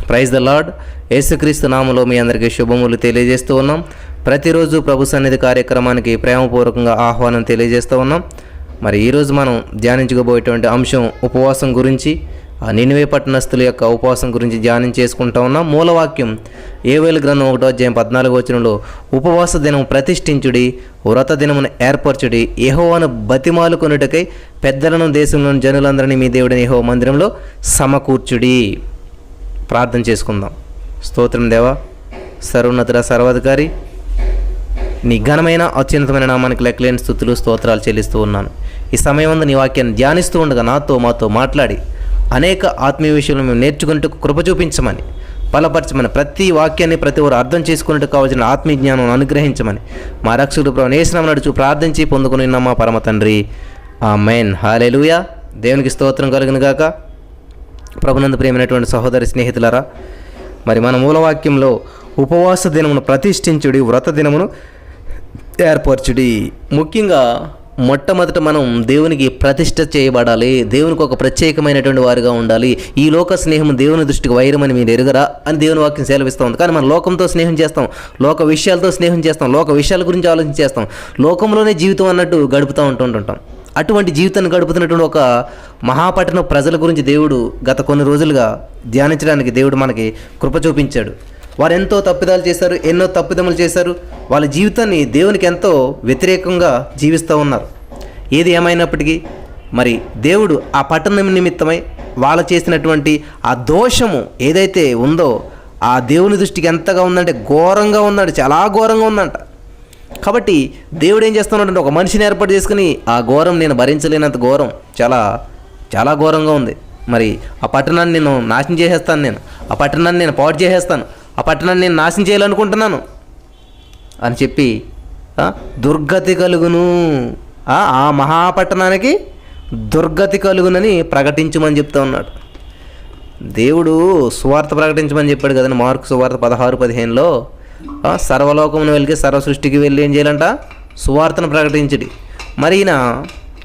Praise the lord. యేసుక్రీస్తు నామములో మీ అందరికీ శుభములు తెలియజేస్తూ ఉన్నాం. ప్రతిరోజు ప్రభు సన్నిధి కార్యక్రమానికి ప్రేమపూర్వకంగా ఆహ్వానం తెలియజేస్తూ ఉన్నాం. మరి ఈరోజు మనం ధ్యానించుకోబోయేటువంటి అంశం ఉపవాసం గురించి, ఆ నినివే పట్టణస్థుల యొక్క ఉపవాసం గురించి ధ్యానం చేసుకుంటూ ఉన్నాం. మూలవాక్యం యోవేలు గ్రంథం 1:14 ఉపవాస దినం ప్రతిష్ఠించుడి, వ్రత దినమును ఏర్పరచుడి, యెహోవాను బతిమాలుకొనుటకై పెద్దలను దేశంలోని జనులందరినీ మీ దేవుడైన యెహోవా మందిరంలో సమకూర్చుడి. ప్రార్థన చేసుకుందాం. స్తోత్రం దేవా, సర్వోన్నతుడ, సర్వాధికారి, నీ ఘనమైన అత్యున్నతమైన నామానికి లెక్కలేని స్తుతులు స్తోత్రాలు చెల్లిస్తూ ఉన్నాను. ఈ సమయం నీ వాక్యాన్ని ధ్యానిస్తూ ఉండగా మాతో మాట్లాడి అనేక ఆత్మీయ విషయాలు మేము నేర్చుకుంటూ కృప చూపించమని, బలపరచమని, ప్రతి వాక్యాన్ని ప్రతి ఒక్కరు అర్థం చేసుకున్నట్టు కావాల్సిన ఆత్మీయ జ్ఞానం అనుగ్రహించమని మా రక్షకుడు ప్రభువు యేసు నామమున నడుచు ప్రార్థించి పొందుకుని ఉన్నాం మా పరమ తండ్రి. ఆమేన్. హల్లెలూయా. దేవునికి స్తోత్రం కలుగును గాక. ప్రభునందు ప్రియమైనటువంటి సహోదరి స్నేహితులారా, మరి మన మూలవాక్యంలో ఉపవాస దినమును ప్రతిష్ఠించుడి, వ్రత దినమును ఏర్పరచుడి. ముఖ్యంగా మొట్టమొదట మనం దేవునికి ప్రతిష్ఠ చేయబడాలి, దేవునికి ఒక ప్రత్యేకమైనటువంటి వారిగా ఉండాలి. ఈ లోక స్నేహం దేవుని దృష్టికి వైరమని మీరు ఎరుగరా అని దేవుని వాక్యం సెలవిస్తూ ఉంది. కానీ మనం లోకంతో స్నేహం చేస్తాం, లోక విషయాలతో స్నేహం చేస్తాం, లోక విషయాల గురించి ఆలోచించేస్తాం, లోకంలోనే జీవితం అన్నట్టు గడుపుతూ ఉంటుంటాం. అటువంటి జీవితాన్ని గడుపుతున్నటువంటి ఒక మహాపట్టణ ప్రజల గురించి దేవుడు గత కొన్ని రోజులుగా ధ్యానించడానికి దేవుడు మనకి కృప చూపించాడు. వారు ఎంతో తప్పిదాలు చేశారు, ఎన్నో తప్పిదములు చేశారు, వాళ్ళ జీవితాన్ని దేవునికి ఎంతో వ్యతిరేకంగా జీవిస్తూ ఉన్నారు. ఏది ఏమైనప్పటికీ మరి దేవుడు ఆ పట్టణం నిమిత్తమై వాళ్ళు చేసినటువంటి ఆ దోషము ఏదైతే ఉందో ఆ దేవుని దృష్టికి ఎంతగా ఉందంటే ఘోరంగా ఉందంట, చాలా ఘోరంగా ఉందంట. కాబట్టి దేవుడు ఏం చేస్తున్నాడంటే ఒక మనిషిని ఏర్పాటు చేసుకుని ఆ ఘోరం నేను భరించలేనంత ఘోరం, చాలా చాలా ఘోరంగా ఉంది. మరి ఆ పట్టణాన్ని నేను నాశనం చేసేస్తాను, ఆ పట్టణాన్ని నేను పాడు చేసేస్తాను, ఆ పట్టణాన్ని నేను నాశనం చేయాలనుకుంటున్నాను అని చెప్పి దుర్గతి కలుగును, ఆ మహాపట్టణానికి దుర్గతి కలుగునని ప్రకటించమని చెప్తా ఉన్నాడు. దేవుడు సువార్త ప్రకటించమని చెప్పాడు కదండి. మార్కు సువార్త 16:15 సర్వలోకమును వెలిగి సర్వ సృష్టికి వెళ్ళి ఏం చేయాలంట? సువార్తను ప్రకటించడి. మరి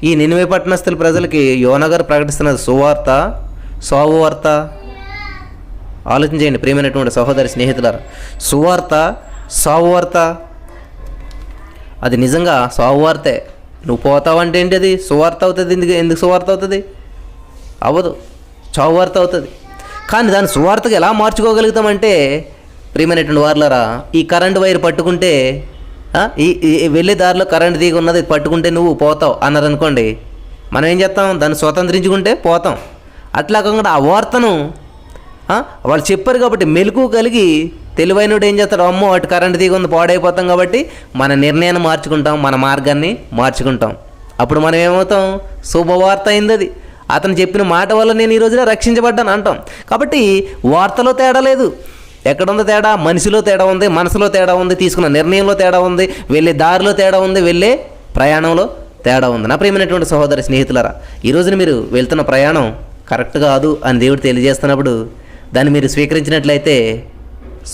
ఈ నినివే పట్టణస్థుల ప్రజలకి యోనా గారు ప్రకటిస్తున్నది సువార్త, స్వావార్త. ఆలోచించేయండి ప్రియమైనటువంటి సహోదరి స్నేహితులారా, సువార్త, స్వావార్త, అది నిజంగా స్వావార్తే. నువ్వు పోతావంటే ఏంటి, అది సువార్త అవుతుంది. ఎందుకు సువార్త అవుతుంది? అవ్వదు, చావువార్త అవుతుంది. కానీ దాన్ని సువార్తగా ఎలా మార్చుకోగలుగుతామంటే, ప్రియమైనటువంటి వార్లారా, ఈ కరెంటు వైర్ పట్టుకుంటే ఈ వెళ్ళే దారిలో కరెంటు తీగ ఉన్నది పట్టుకుంటే నువ్వు పోతావు అన్నారనుకోండి, మనం ఏం చేస్తాం? దాన్ని స్వతంత్రించుకుంటే పోతాం. అట్లా కాకుండా ఆ వార్తను వాళ్ళు చెప్పారు కాబట్టి మెలకు కలిగి తెలివైనడు ఏం చేస్తాడు? అమ్మో అటు కరెంటు తీగ ఉంది, పాడైపోతాం కాబట్టి మన నిర్ణయాన్ని మార్చుకుంటాం, మన మార్గాన్ని మార్చుకుంటాం. అప్పుడు మనం ఏమవుతాం? శుభవార్త అయింది అది. అతను చెప్పిన మాట వల్ల నేను ఈ రోజున రక్షించబడ్డాను అంటాం. కాబట్టి వార్తలో తేడా లేదు. ఎక్కడుందో తేడా? మనిషిలో తేడా ఉంది, మనసులో తేడా ఉంది, తీసుకున్న నిర్ణయంలో తేడా ఉంది, వెళ్ళే దారిలో తేడా ఉంది, వెళ్ళే ప్రయాణంలో తేడా ఉంది. నా ప్రియమైనటువంటి సహోదరి స్నేహితులారా, ఈ రోజున మీరు వెళ్తున్న ప్రయాణం కరెక్ట్ కాదు అని దేవుడు తెలియజేస్తున్నప్పుడు దాన్ని మీరు స్వీకరించినట్లయితే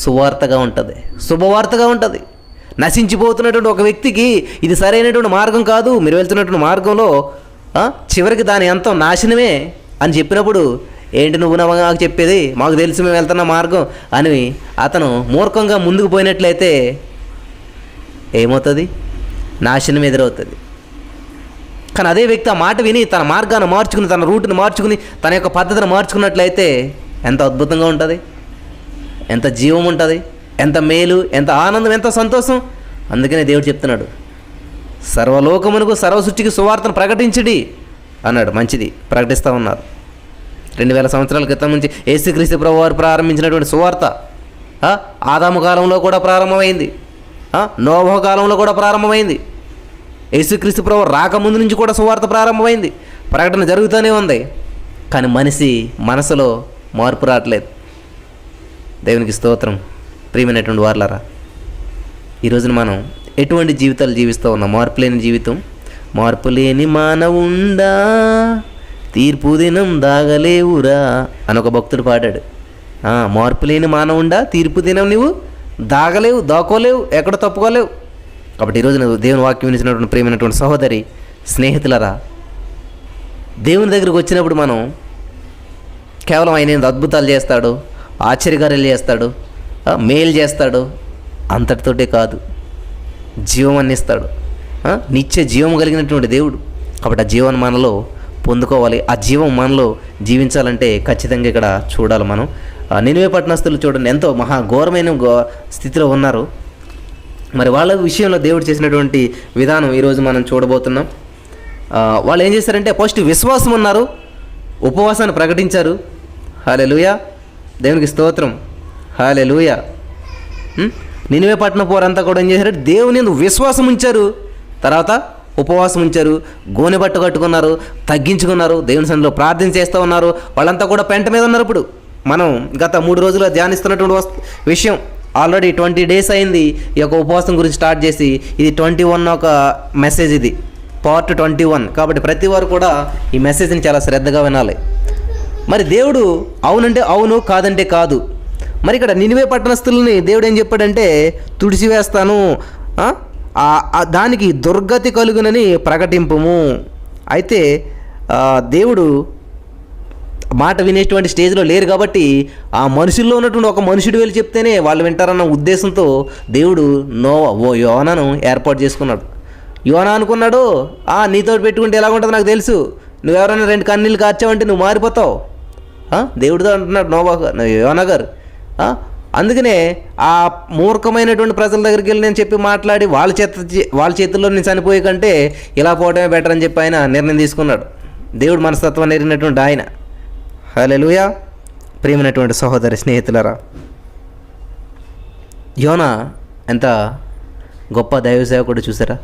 సువార్తగా ఉంటుంది, శుభవార్తగా ఉంటుంది. నశించిపోతున్నటువంటి ఒక వ్యక్తికి ఇది సరైనటువంటి మార్గం కాదు, మీరు వెళ్తున్నటువంటి మార్గంలో చివరికి దాని అంతం నాశనమే అని చెప్పినప్పుడు, ఏంటి నువ్వు నాకు చెప్పేది, మాకు తెలిసి మేము వెళ్తున్న మార్గం అని అతను మూర్ఖంగా ముందుకు పోయినట్లయితే ఏమవుతుంది? నాశనం ఎదురవుతుంది. కానీ అదే వ్యక్తి ఆ మాట విని తన మార్గాన్ని మార్చుకుని, తన రూట్ని మార్చుకుని, తన యొక్క పద్ధతిని మార్చుకున్నట్లయితే ఎంత అద్భుతంగా ఉంటుంది, ఎంత జీవం ఉంటుంది, ఎంత మేలు, ఎంత ఆనందం, ఎంత సంతోషం. అందుకనే దేవుడు చెప్తున్నాడు, సర్వలోకమునకు సర్వసృష్టికి సువార్తను ప్రకటించడి అన్నాడు. మంచిది, ప్రకటిస్తూ ఉన్నారు. 2000 సంవత్సరాల క్రితం నుంచి యేసుక్రీస్తు ప్రభువు వారు ప్రారంభించినటువంటి సువార్త ఆదాము కాలంలో కూడా ప్రారంభమైంది, నోవహు కాలంలో కూడా ప్రారంభమైంది, యేసుక్రీస్తు ప్రభువు రాకముందు నుంచి కూడా సువార్త ప్రారంభమైంది, ప్రకటన జరుగుతూనే ఉంది. కానీ మనిషి మనసులో మార్పు రావట్లేదు. దేవునికి స్తోత్రం. ప్రియమైనటువంటి వార్లారా, ఈరోజున మనం ఎటువంటి జీవితాలు జీవిస్తూ ఉన్నాం? మార్పులేని జీవితం. మార్పులేని మానవుండా తీర్పు దినం దాగలేవురా అని ఒక భక్తుడు పాడాడు. మార్పులేని మానవుండా తీర్పు దినం నువ్వు దాగలేవు, దాక్కోలేవు, ఎక్కడ తప్పుకోలేవు. కాబట్టి ఈరోజు నువ్వు దేవుని వాక్యం వినిచినటువంటి ప్రియమైనటువంటి సహోదరి స్నేహితులరా, దేవుని దగ్గరికి వచ్చినప్పుడు మనం కేవలం ఆయన అద్భుతాలు చేస్తాడు, ఆశ్చర్యకార్యాలు చేస్తాడు, మేలు చేస్తాడు. అంతటితోటే కాదు, జీవం అందిస్తాడు. నిత్య జీవం కలిగినటువంటి దేవుడు. కాబట్టి ఆ జీవం మనలో పొందుకోవాలి. ఆ జీవం మనలో జీవించాలంటే ఖచ్చితంగా ఇక్కడ చూడాలి మనం. నినివే పట్టణస్థులు చూడండి, ఎంతో ఘోరమైన స్థితిలో ఉన్నారు. మరి వాళ్ళ విషయంలో దేవుడు చేసినటువంటి విధానం ఈరోజు మనం చూడబోతున్నాం. వాళ్ళు ఏం చేశారంటే ఫస్ట్ విశ్వాసం ఉన్నారు, ఉపవాసాన్ని ప్రకటించారు. హల్లెలూయా, దేవునికి స్తోత్రం. హల్లెలూయా. నినివే పట్టణ పోరంతా కూడా ఏం చేశారు? దేవుని యందు విశ్వాసం ఉంచారు, తర్వాత ఉపవాసం ఉంచారు, గోనె బట్ట కట్టుకున్నారు, తగ్గించుకున్నారు, దేవుని సన్నిధిలో ప్రార్థన చేస్తూ ఉన్నారు. వాళ్ళంతా కూడా పెంట మీద ఉన్నారు. ఇప్పుడు మనం గత 3 రోజులుగా ధ్యానిస్తున్నటువంటి విషయం ఆల్రెడీ 20 days అయింది ఈ యొక్క ఉపవాసం గురించి స్టార్ట్ చేసి. ఇది 21 ఒక మెసేజ్, ఇది పార్ట్ 21. కాబట్టి ప్రతి వారు కూడా ఈ మెసేజ్ని చాలా శ్రద్ధగా వినాలి. మరి దేవుడు అవునంటే అవును, కాదంటే కాదు. మరి ఇక్కడ నినివే పట్టణస్థులని దేవుడు ఏం చెప్పాడంటే తుడిచివేస్తాను, దానికి దుర్గతి కలుగునని ప్రకటింపుము. అయితే దేవుడు మాట వినేటువంటి స్టేజ్లో లేరు కాబట్టి ఆ మనుషుల్లో ఉన్నటువంటి ఒక మనుషుడు వెళ్ళి చెప్తేనే వాళ్ళు వింటారన్న ఉద్దేశంతో దేవుడు యోనాను ఏర్పాటు చేసుకున్నాడు. యోనా అనుకున్నాడు, నీతో పెట్టుకుంటే ఎలా ఉంటుందో నాకు తెలుసు, నువ్వెవరైనా 2 కన్నీళ్ళు కార్చావంటే నువ్వు మారిపోతావు. దేవుడితో అంటున్నాడు యోనా గారు. అందుకనే ఆ మూర్ఖమైనటువంటి ప్రజల దగ్గరికి వెళ్ళి నేను చెప్పి మాట్లాడి వాళ్ళ చేతుల్లో నేను చనిపోయే కంటే ఇలా పోవటమే బెటర్ అని చెప్పి ఆయన నిర్ణయం తీసుకున్నాడు. దేవుడు మనస్తత్వాన్ని ఎరిగినటువంటి ఆయన. హల్లెలూయా. ప్రియమైనటువంటి సహోదరి స్నేహితులరా, యోనా ఎంత గొప్ప దైవ సేవకుడు చూసారా?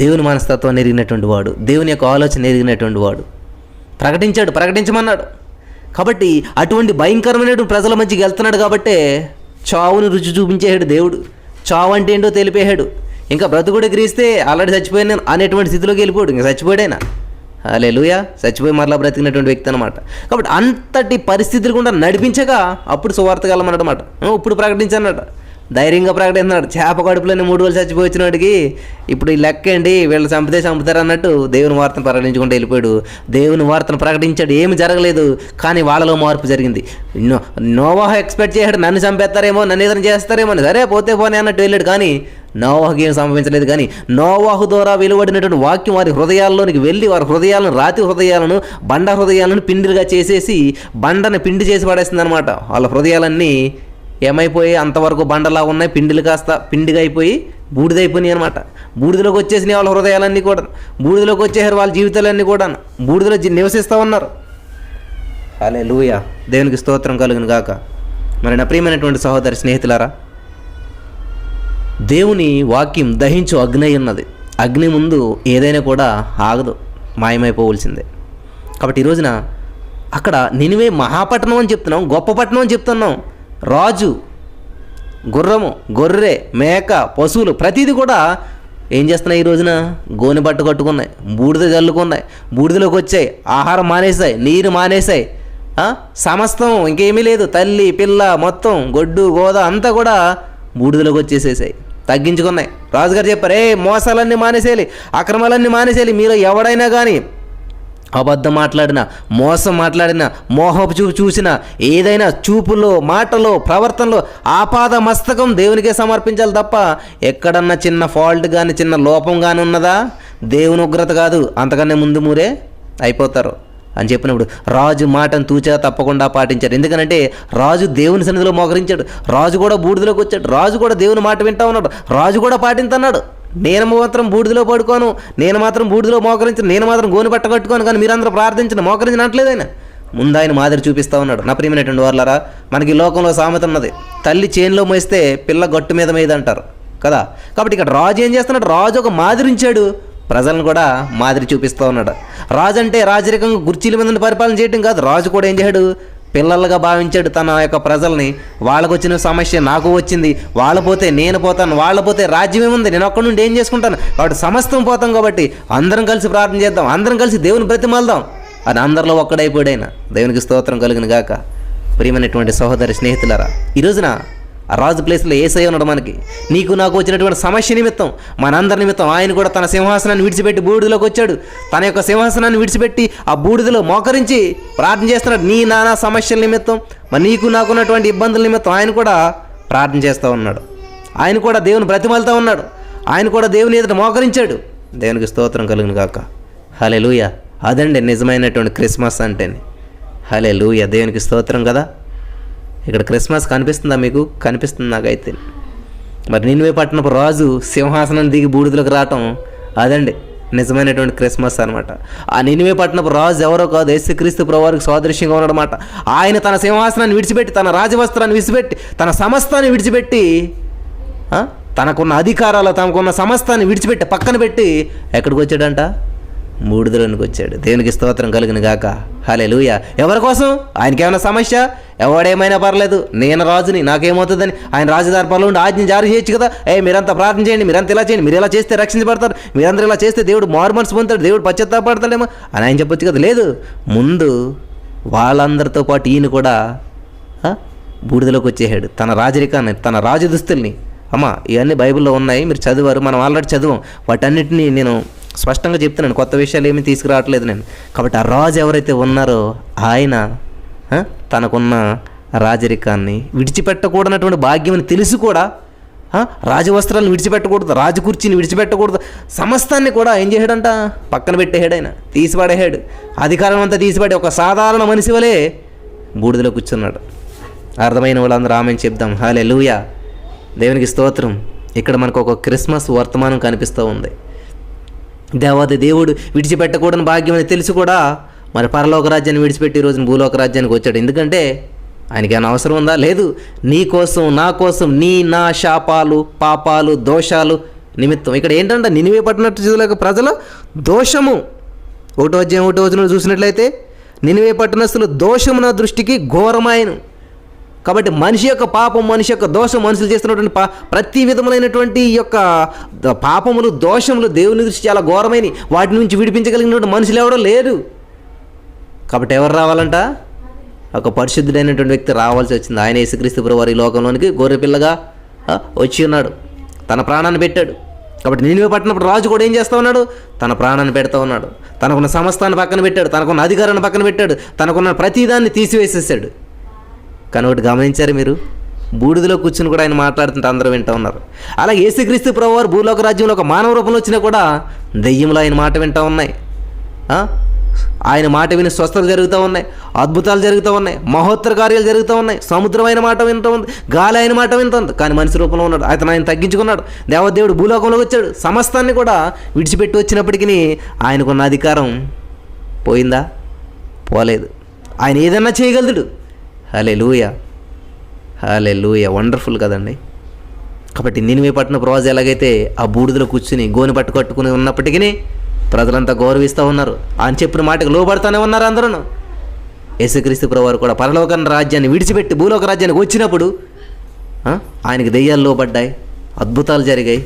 దేవుని మనస్తత్వాన్ని ఎరిగినటువంటి వాడు, దేవుని యొక్క ఆలోచన ఎరిగినటువంటి వాడు. ప్రకటించమన్నాడు. కాబట్టి అటువంటి భయంకరమైనటువంటి ప్రజల మధ్యకి వెళ్తున్నాడు కాబట్టే చావును రుచి చూపించేశాడు దేవుడు. చావు అంటే ఏంటో తెలిపేశాడు. ఇంకా బ్రతుకుడు గ్రీస్తే ఆల్రెడీ చచ్చిపోయాను అనేటువంటి స్థితిలోకి వెళ్ళిపోయాడు. ఇంకా చచ్చిపోయాడైనా. హల్లెలూయా. చచ్చిపోయి మరలా బ్రతికినటువంటి వ్యక్తి అనమాట. కాబట్టి అంతటి పరిస్థితులు కూడా నడిపించగా అప్పుడు సువార్త కలమన్నమాట. ఇప్పుడు ప్రకటించన్నట, ధైర్యంగా ప్రకటిస్తున్నాడు. చేప కడుపులోనే 3 రోజులు చచ్చిపోయి వచ్చినాడికి ఇప్పుడు ఈ లెక్క ఏంటి, వీళ్ళు చంపుతారు అన్నట్టు దేవుని వార్తను ప్రకటించుకుంటూ వెళ్ళిపోయాడు. దేవుని వార్తను ప్రకటించాడు, ఏమి జరగలేదు. కానీ వాళ్ళలో మార్పు జరిగింది. నోవాహు ఎక్స్పెక్ట్ చేశాడు, నన్ను చంపేస్తారేమో, నన్ను ఏదైనా చేస్తారేమో, సరే పోతే పోనీ అన్నట్టు వెళ్ళాడు. కానీ నోవాహుకి ఏం సంభవించలేదు. కానీ నోవాహు ద్వారా వెలువడినటువంటి వాక్యం వారి హృదయాల్లోనికి వెళ్ళి వారి హృదయాలను, రాతి హృదయాలను, బండ హృదయాలను పిండిగా చేసేసి బండని పిండి చేసి పడేస్తుంది అనమాట. వాళ్ళ హృదయాలన్నీ ఏమైపోయి అంతవరకు బండలా ఉన్నాయి, పిండిలు కాస్త పిండిగా అయిపోయి బూడిదైపోయినాయి అనమాట. బూడిదలోకి వచ్చేసినాయి వాళ్ళ హృదయాలన్నీ కూడా, బూడిదలోకి వచ్చేసారు వాళ్ళ జీవితాలన్నీ కూడా, బూడిదలో నివసిస్తూ ఉన్నారు. హల్లెలూయా. దేవునికి స్తోత్రం కలుగును గాక. మరి నా ప్రియమైనటువంటి సహోదరి స్నేహితులారా, దేవుని వాక్యం దహించు అగ్ని ఉన్నది. అగ్ని ముందు ఏదైనా కూడా ఆగదు, మాయమైపోవలసిందే. కాబట్టి ఈ రోజున అక్కడ నినివే మహాపట్టణం అని చెప్తున్నాం, గొప్ప పట్టణం అని చెప్తున్నాం. రాజు, గుర్రము, గొర్రె, మేక, పశువులు ప్రతిదీ కూడా ఏం చేస్తున్నాయి? ఈ రోజున గోనె బట్ట కట్టుకున్నాయి, బూడిద జల్లుకున్నాయి, బూడిదలోకి వచ్చాయి, ఆహారం మానేశాయి, నీరు మానేశాయి, సమస్తం ఇంకేమీ లేదు. తల్లి పిల్ల మొత్తం గొడ్డు గోద అంతా కూడా బూడిదలోకి వచ్చేసేసాయి, తగ్గించుకున్నాయి. రాజుగారు చెప్పారు, మోసాలన్నీ మానేసేయాలి, అక్రమాలన్నీ మానేసేయాలి. మీరు ఎవడైనా కానీ అబద్ధం మాట్లాడినా, మోసం మాట్లాడినా, మోహపు చూపు చూసినా, ఏదైనా చూపులో, మాటలో, ప్రవర్తనలో ఆపాద మస్తకం దేవునికే సమర్పించాలి తప్ప ఎక్కడన్నా చిన్న ఫాల్ట్ కానీ చిన్న లోపం కానీ ఉన్నదా దేవుని ఉగ్రత కాదు, అంతకన్నా ముందు మూరే అయిపోతారు అని చెప్పినప్పుడు రాజు మాటను తూచా తప్పకుండా పాటించారు. ఎందుకనంటే రాజు దేవుని సన్నిధిలో మోకరించాడు, రాజు కూడా బూడిదలోకి వచ్చాడు, రాజు కూడా దేవుని మాట వింటా ఉన్నాడు, రాజు కూడా పాటించన్నాడు. నేను మాత్రం బూడిదలో పడుకోను, నేను మాత్రం బూడిదలో మోకరించను, నేను మాత్రం గోని పట్ట కట్టుకోను, కానీ మీరందరూ ప్రార్థించిన మోకరించినట్లేదు. ఆయన ముందు ఆయన మాదిరి చూపిస్తూ ఉన్నాడు. నా ప్రియమైనటువంటి వాళ్ళారా, మనకి లోకంలో సామెత ఉన్నది, తల్లి చేనులో మోస్తే పిల్ల గట్టు మీద మీద అంటారు కదా. కాబట్టి ఇక్కడ రాజు ఏం చేస్తున్నాడు? రాజు ఒక మాదిరించాడు, ప్రజలను కూడా మాదిరి చూపిస్తూ ఉన్నాడు. రాజు అంటే రాజరికంగా కుర్చీల మీద పరిపాలన చేయడం కాదు, రాజు కూడా ఏం చేశాడు? పిల్లలుగా భావించాడు తన యొక్క ప్రజల్ని. వాళ్ళకు వచ్చిన సమస్య నాకు వచ్చింది, వాళ్ళు పోతే నేను పోతాను, వాళ్ళు పోతే రాజ్యం ఏముంది, నేను ఒక్కడి నుండి ఏం చేసుకుంటాను, కాబట్టి సమస్తం పోతాం, కాబట్టి అందరం కలిసి ప్రార్థన చేద్దాం, అందరం కలిసి దేవుని బ్రతిమాలదాం అని అందరిలో ఒక్కడైపోయాడైనా. దేవునికి స్తోత్రం కలుగును గాక. ప్రియమైనటువంటి సహోదరి స్నేహితులారా, ఈ రోజున ఆ రాజు ప్లేస్లో యేసయ్య ఉన్నాడు మనకి. నీకు నాకు వచ్చినటువంటి సమస్య నిమిత్తం, మనందరి నిమిత్తం ఆయన కూడా తన సింహాసనాన్ని విడిచిపెట్టి బూడిదలోకి వచ్చాడు. తన యొక్క సింహాసనాన్ని విడిచిపెట్టి ఆ బూడిదలో మోకరించి ప్రార్థన చేస్తున్నాడు. నీ నానా సమస్యల నిమిత్తం, మరి నీకు నాకున్నటువంటి ఇబ్బందుల నిమిత్తం ఆయన కూడా ప్రార్థన చేస్తూ ఉన్నాడు. ఆయన కూడా దేవుని బ్రతిమాలుతూ ఉన్నాడు. ఆయన కూడా దేవుని ఎదుట మోకరించాడు. దేవునికి స్తోత్రం కలుగును గాక. హల్లెలూయా. అదండి నిజమైనటువంటి క్రిస్మస్ అంటేనే. హల్లెలూయా. దేవునికి స్తోత్రం కదా. ఇక్కడ క్రిస్మస్ కనిపిస్తుందా మీకు? కనిపిస్తుంది నాకైతే. మరి నినివే పట్టణపు రాజు సింహాసనం దిగి బూడిదలోకి రావటం అదండి నిజమైనటువంటి క్రిస్మస్ అనమాట. ఆ నినివే పట్టణపు రాజు ఎవరో కాదు, యేసుక్రీస్తు ప్రభువారికి సాదృశ్యంగా ఉన్నాడనమాట. ఆయన తన సింహాసనాన్ని విడిచిపెట్టి, తన రాజవస్త్రాన్ని విడిచిపెట్టి, తన సమస్తాన్ని విడిచిపెట్టి, తనకున్న అధికారాలు, తనకున్న సమస్తాన్ని విడిచిపెట్టి పక్కన పెట్టి ఎక్కడికి వచ్చాడంట? బూడిదలోనికి వచ్చాడు. దేవునికి స్తోత్రం కలుగును గాక. హల్లెలూయా. ఎవరి కోసం? ఆయనకి ఏమైనా సమస్య? ఎవడేమైనా పర్లేదు, నేను రాజుని, నాకేమవుతుందని ఆయన రాజదర్బార్లో ఉండి ఆజ్ఞ జారీ చేయొచ్చు కదా. మీరంతా ప్రార్థన చేయండి, మీరంతా ఇలా చేయండి, మీరు ఇలా చేస్తే రక్షించబడతారు, మీరందరూ ఇలా చేస్తే దేవుడు మారు మనసు పొందుతాడు, దేవుడు పశ్చాత్తాపడతాడేమో అని ఆయన చెప్పొచ్చు కదా. లేదు, ముందు వాళ్ళందరితో పాటు ఈయన కూడా బూడిదలోకి వచ్చేసాడు. తన రాజరికాన్ని, తన రాజ దుస్తుల్ని. ఇవన్నీ బైబిల్లో ఉన్నాయి, మీరు చదివారు, మనం ఆల్రెడీ చదివాం. వాటన్నిటినీ నేను స్పష్టంగా చెప్తున్నాను, కొత్త విషయాలు ఏమీ తీసుకురావట్లేదు నేను. కాబట్టి ఆ రాజు ఎవరైతే ఉన్నారో ఆయన తనకున్న రాజరికాన్ని విడిచిపెట్టకూడనటువంటి భాగ్యమని తెలిసి కూడా రాజవస్త్రాలను విడిచిపెట్టకూడదు, రాజకుర్చీని విడిచిపెట్టకూడదు, సమస్తాన్ని కూడా ఏం చేశాడంట? పక్కన పెట్టేశాడు. ఆయన తీసిపడేశాడు. అధికారం అంతా తీసిపడి ఒక సాధారణ మనిషి వలె బూడిదలో కూర్చున్నాడు. అర్థమైన వాళ్ళందరూ ఆమెను చెప్దాం. హల్లెలూయా. దేవునికి స్తోత్రం. ఇక్కడ మనకు ఒక క్రిస్మస్ వర్తమానం కనిపిస్తూ ఉంది. దేవాది దేవుడు విడిచిపెట్టకూడని భాగ్యం అని తెలిసి కూడా మరి పరలోక రాజ్యాన్ని విడిచిపెట్టి ఈ రోజున భూలోక రాజ్యానికి వచ్చాడు. ఎందుకంటే ఆయనకి ఏమైనా అవసరం ఉందా? లేదు. నీ కోసం, నా కోసం, నా శాపాలు, పాపాలు, దోషాలు నిమిత్తం. ఇక్కడ ఏంటంటే నినివే పట్టణస్థుల ప్రజల దోషము. 1వ అధ్యాయం 1వ వచనంలో చూసినట్లయితే నినివే పట్టణస్థుల దోషము నా దృష్టికి ఘోరమాయను. కాబట్టి మనిషి యొక్క పాపం, మనిషి యొక్క దోషం, మనుషులు చేస్తున్నటువంటి ప్రతి విధములైనటువంటి ఈ యొక్క పాపములు, దోషములు దేవుని దృష్టి చాలా ఘోరమైన. వాటి నుంచి విడిపించగలిగినటువంటి మనుషులు ఎవరో లేరు. కాబట్టి ఎవరు రావాలంట? ఒక పరిశుద్ధుడైనటువంటి వ్యక్తి రావాల్సి వచ్చింది. ఆయన యేసుక్రీస్తు ప్రభువారు ఈ లోకంలోనికి గొర్రెపిల్లగా వచ్చి ఉన్నాడు, తన ప్రాణాన్ని పెట్టాడు. కాబట్టి నినివే పట్టణపు రాజు కూడా ఏం చేస్తూ ఉన్నాడు? తన ప్రాణాన్ని పెడతా ఉన్నాడు. తనకున్న సమస్తాన్ని పక్కన పెట్టాడు, తనకున్న అధికారాన్ని పక్కన పెట్టాడు, తనకున్న ప్రతిదాన్ని తీసివేసేసాడు. కానీ ఒకటి గమనించారు మీరు? బూడిదలో కూర్చుని కూడా ఆయన మాట్లాడుతుంటే అందరూ వింటూ ఉన్నారు. అలాగే యేసుక్రీస్తు ప్రభువారు భూలోక రాజ్యంలో ఒక మానవ రూపంలో వచ్చినా కూడా దెయ్యములు ఆయన మాట వింటూ ఉన్నాయి. ఆయన మాట విని స్వస్థతలు జరుగుతూ ఉన్నాయి, అద్భుతాలు జరుగుతూ ఉన్నాయి, మహోత్తర కార్యాలు జరుగుతూ ఉన్నాయి. సముద్రం ఆయన మాట వింటూ ఉంది, గాలి ఆయన మాట వింటుంది. కానీ మనిషి రూపంలో ఉన్నాడు. ఆయన తగ్గించుకున్నాడు. దేవదేవుడు భూలోకంలోకి వచ్చాడు. సమస్తాన్ని కూడా విడిచిపెట్టి వచ్చినప్పటికీ ఆయనకున్న అధికారం పోయిందా? పోలేదు. ఆయన ఏదన్నా చేయగలుగుతాడు. హల్లెలూయా. హల్లెలూయా. వండర్ఫుల్ కదండి. కాబట్టి నినివే పట్టణపు రాజు ఎలాగైతే ఆ బూడిదలో కూర్చుని గోని పట్టుకట్టుకుని ఉన్నప్పటికీ ప్రజలంతా గౌరవిస్తూ ఉన్నారు. ఆయన చెప్పిన మాటకు లోబడుతూనే ఉన్నారు అందరూ. యేసుక్రీస్తు ప్రభువారు కూడా పరలోక రాజ్యాన్ని విడిచిపెట్టి భూలోక రాజ్యానికి వచ్చినప్పుడు ఆయనకి దెయ్యాలు లోబడ్డాయి, అద్భుతాలు జరిగాయి,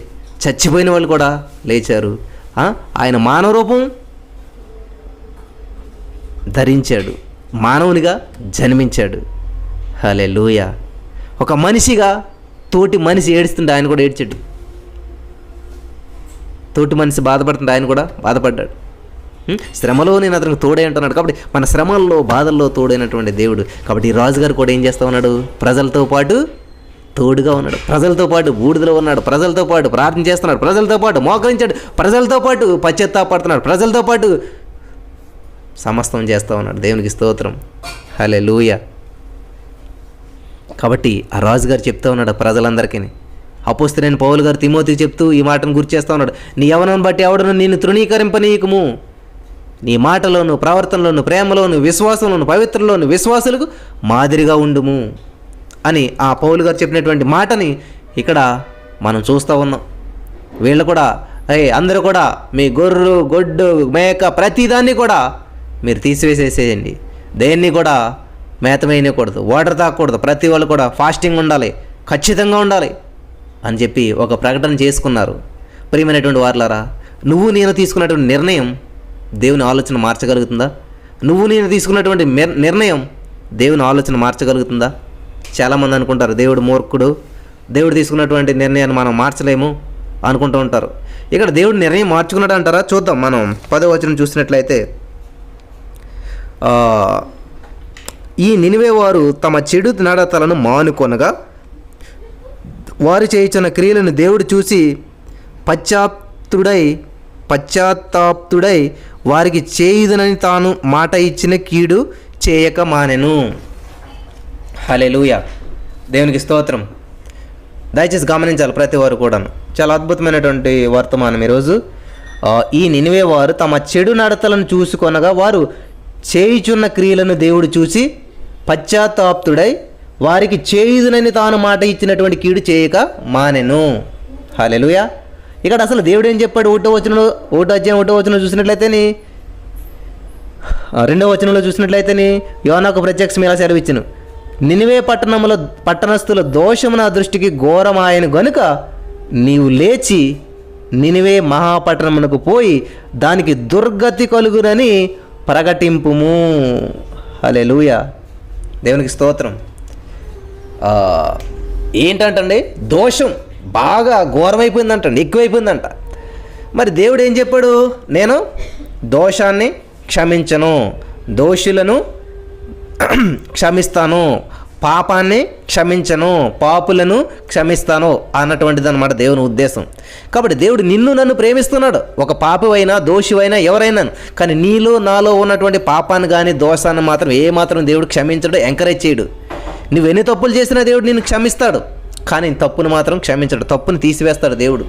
చచ్చిపోయిన వాళ్ళు కూడా లేచారు. ఆయన మానవ రూపం ధరించాడు, మానవునిగా జన్మించాడు. హల్లెలూయా. ఒక మనిషిగా తోటి మనిషి ఏడుస్తుంటే ఆయన కూడా ఏడ్చాడు. తోటి మనిషి బాధపడుతుంటే ఆయన కూడా బాధపడ్డాడు. శ్రమలో నేను అతనికి తోడే అంటున్నాడు. కాబట్టి మన శ్రమల్లో, బాధల్లో తోడైనటువంటి దేవుడు. కాబట్టి ఈ రాజుగారు కూడా ఏం చేస్తూ ఉన్నాడు? ప్రజలతో పాటు తోడుగా ఉన్నాడు, ప్రజలతో పాటు బూడిదలో ఉన్నాడు, ప్రజలతో పాటు ప్రార్థన చేస్తున్నాడు, ప్రజలతో పాటు మోకరించాడు, ప్రజలతో పాటు పశ్చాత్తాపడుతున్నాడు, ప్రజలతో పాటు సమస్తం చేస్తూ ఉన్నాడు. దేవునికి స్తోత్రం. హల్లెలూయా. కాబట్టి ఆ రాజుగారు చెప్తూ ఉన్నాడు ప్రజలందరికీ. అపోస్తలుడైన పౌలు గారు తిమోతికి చెప్తూ ఈ మాటను గుర్తు చేస్తూ ఉన్నాడు. నీ యవ్వనం బట్టి ఎవడను నిన్ను తృణీకరింపనీయకుము, నీ మాటలోను, ప్రవర్తనలోను, ప్రేమలోను, విశ్వాసంలోను, పవిత్రలోను విశ్వాసులకు మాదిరిగా ఉండుము అని ఆ పౌలు గారు చెప్పినటువంటి మాటని ఇక్కడ మనం చూస్తూ ఉన్నాం. వీళ్ళు కూడా అందరూ కూడా మీ గొర్రెలు, గొడ్డు, మేక ప్రతిదాన్ని కూడా మీరు తీసివేసేసేయండి, దేన్ని కూడా మేతమేయకూడదు, వాటర్ తాగకూడదు, ప్రతి వాళ్ళు కూడా ఫాస్టింగ్ ఉండాలి, ఖచ్చితంగా ఉండాలి అని చెప్పి ఒక ప్రకటన చేసుకున్నారు. ప్రియమైనటువంటి వారలారా, నువ్వు నేను తీసుకున్నటువంటి నిర్ణయం దేవుని ఆలోచన మార్చగలుగుతుందా? నువ్వు నేను తీసుకున్నటువంటి నిర్ణయం దేవుని ఆలోచన మార్చగలుగుతుందా? చాలామంది అనుకుంటారు దేవుడు మూర్ఖుడు, దేవుడు తీసుకున్నటువంటి నిర్ణయాన్ని మనం మార్చలేము అనుకుంటూ ఉంటారు. ఇక్కడ దేవుడు నిర్ణయం మార్చుకున్నాడు అంటారా? చూద్దాం. మనం 10వ వచనం చూసినట్లయితే, ఈ నినివే వారు తమ చెడు నడతలను మానుకొనగా వారు చేయుచున్న క్రియలను దేవుడు చూసి పశ్చాత్తాప్తుడై వారికి చేయుదునని తాను మాట ఇచ్చిన కీడు చేయక మానెను. హల్లెలూయా, దేవునికి స్తోత్రం. దయచేసి గమనించాలి ప్రతి వారు కూడాను. చాలా అద్భుతమైనటువంటి వర్తమానం ఈరోజు. ఈ నినివే వారు తమ చెడు నడతలను చూసుకొనగా వారు చేయుచున్న క్రియలను దేవుడు చూసి పశ్చాత్తాప్తుడై వారికి చేయుదునని తాను మాట ఇచ్చినటువంటి కీడు చేయక మానెను. హల్లెలూయా. ఇక్కడ అసలు దేవుడు ఏం చెప్పాడు? 1వ అధ్యాయం 1వ వచనం చూసినట్లయితేని, 2వ వచనంలో చూసినట్లయితేని యోనాకు ప్రత్యక్షం ఇలా సెలవిచ్చును, నినివే పట్టణస్థుల దోషము నా దృష్టికి ఘోరమాయను గనుక నీవు లేచి నినివే మహాపట్టణమునకు పోయి దానికి దుర్గతి కలుగునని ప్రకటింపుము. హల్లెలూయా, దేవునికి స్తోత్రం. ఏంటంటే దోషం బాగా ఘోరమైపోయిందంటండి, ఎక్కువైపోయిందంట. మరి దేవుడు ఏం చెప్పాడు? నేను దోషాన్ని క్షమించను, దోషులను క్షమిస్తాను, పాపాన్ని క్షమించను, పాపులను క్షమిస్తాను అన్నటువంటిది అనమాట దేవుని ఉద్దేశం. కాబట్టి దేవుడు నిన్ను నన్ను ప్రేమిస్తున్నాడు, ఒక పాపవైనా దోషివైనా ఎవరైనా. కానీ నీలో నాలో ఉన్నటువంటి పాపాన్ని కానీ దోషాన్ని మాత్రం ఏమాత్రం దేవుడు క్షమించడు, ఎంకరేజ్ చేయడు. నువ్వెన్ని తప్పులు చేసినా దేవుడు నిన్ను క్షమిస్తాడు, కానీ తప్పును మాత్రం క్షమించడు, తప్పును తీసివేస్తాడు దేవుడు.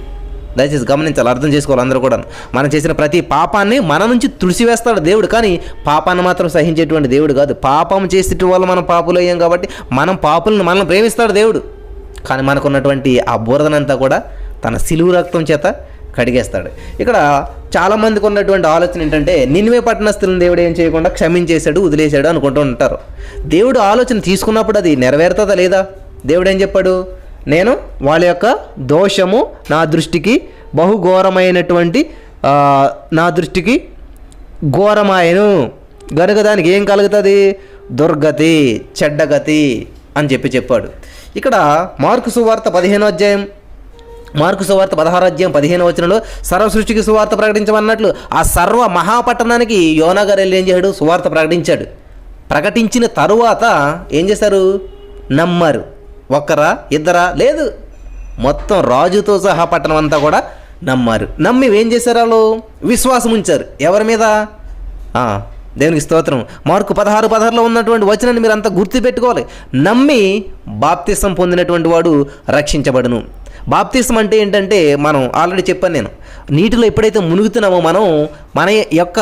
దయచేసి గమనించాలి, అర్థం చేసుకోవాలి అందరూ కూడా. మనం చేసిన ప్రతి పాపాన్ని మన నుంచి తుడిసివేస్తాడు దేవుడు, కానీ పాపాన్ని మాత్రం సహించేటువంటి దేవుడు కాదు. పాపం చేసేట వల్ల మనం పాపులు అయ్యాం కాబట్టి మనల్ని ప్రేమిస్తాడు దేవుడు, కానీ మనకున్నటువంటి ఆ బురదనంతా కూడా తన సిలువు రక్తం చేత కడిగేస్తాడు. ఇక్కడ చాలామందికి ఉన్నటువంటి ఆలోచన ఏంటంటే, నినివే పట్టణస్థులను దేవుడు ఏం చేయకుండా క్షమించేశాడు, వదిలేశాడు అనుకుంటూ ఉంటారు. దేవుడు ఆలోచన తీసుకున్నప్పుడు అది నెరవేరుతుందా లేదా? దేవుడు ఏం చెప్పాడు? నేను వాళ్ళ యొక్క దోషము నా దృష్టికి బహుఘోరమైనటువంటి నా దృష్టికి ఘోరమాయను గనుక దానికి ఏం కలుగుతుంది? దుర్గతి, చెడ్డగతి అని చెప్పాడు. ఇక్కడ మార్కు సువార్త 16వ అధ్యాయం, మార్కు సువార్త 16వ అధ్యాయం 15వ వచనంలో సర్వ సృష్టికి సువార్త ప్రకటించమన్నట్లు ఆ సర్వ మహాపట్టణానికి యోనా గారు వెళ్ళి ఏం చేశాడు? సువార్త ప్రకటించాడు. ప్రకటించిన తరువాత ఏం చేశారు? నమ్మారు. ఒక్కరా ఇద్దరా? లేదు, మొత్తం రాజుతో సహా పట్టణం అంతా కూడా నమ్మారు. నమ్మి ఏం చేశారు? వాళ్ళు విశ్వాసం ఉంచారు. ఎవరి మీద? దేవునికి స్తోత్రం. మార్కు 16:16లో ఉన్నటువంటి వచనాన్ని మీరు అంతా గుర్తుపెట్టుకోవాలి. నమ్మి బాప్తిసం పొందినటువంటి వాడు రక్షించబడును. బాప్తిసం అంటే ఏంటంటే, మనం ఆల్రెడీ చెప్పాను నేను, నీటిలో ఎప్పుడైతే మునుగుతున్నామో మనం మన యొక్క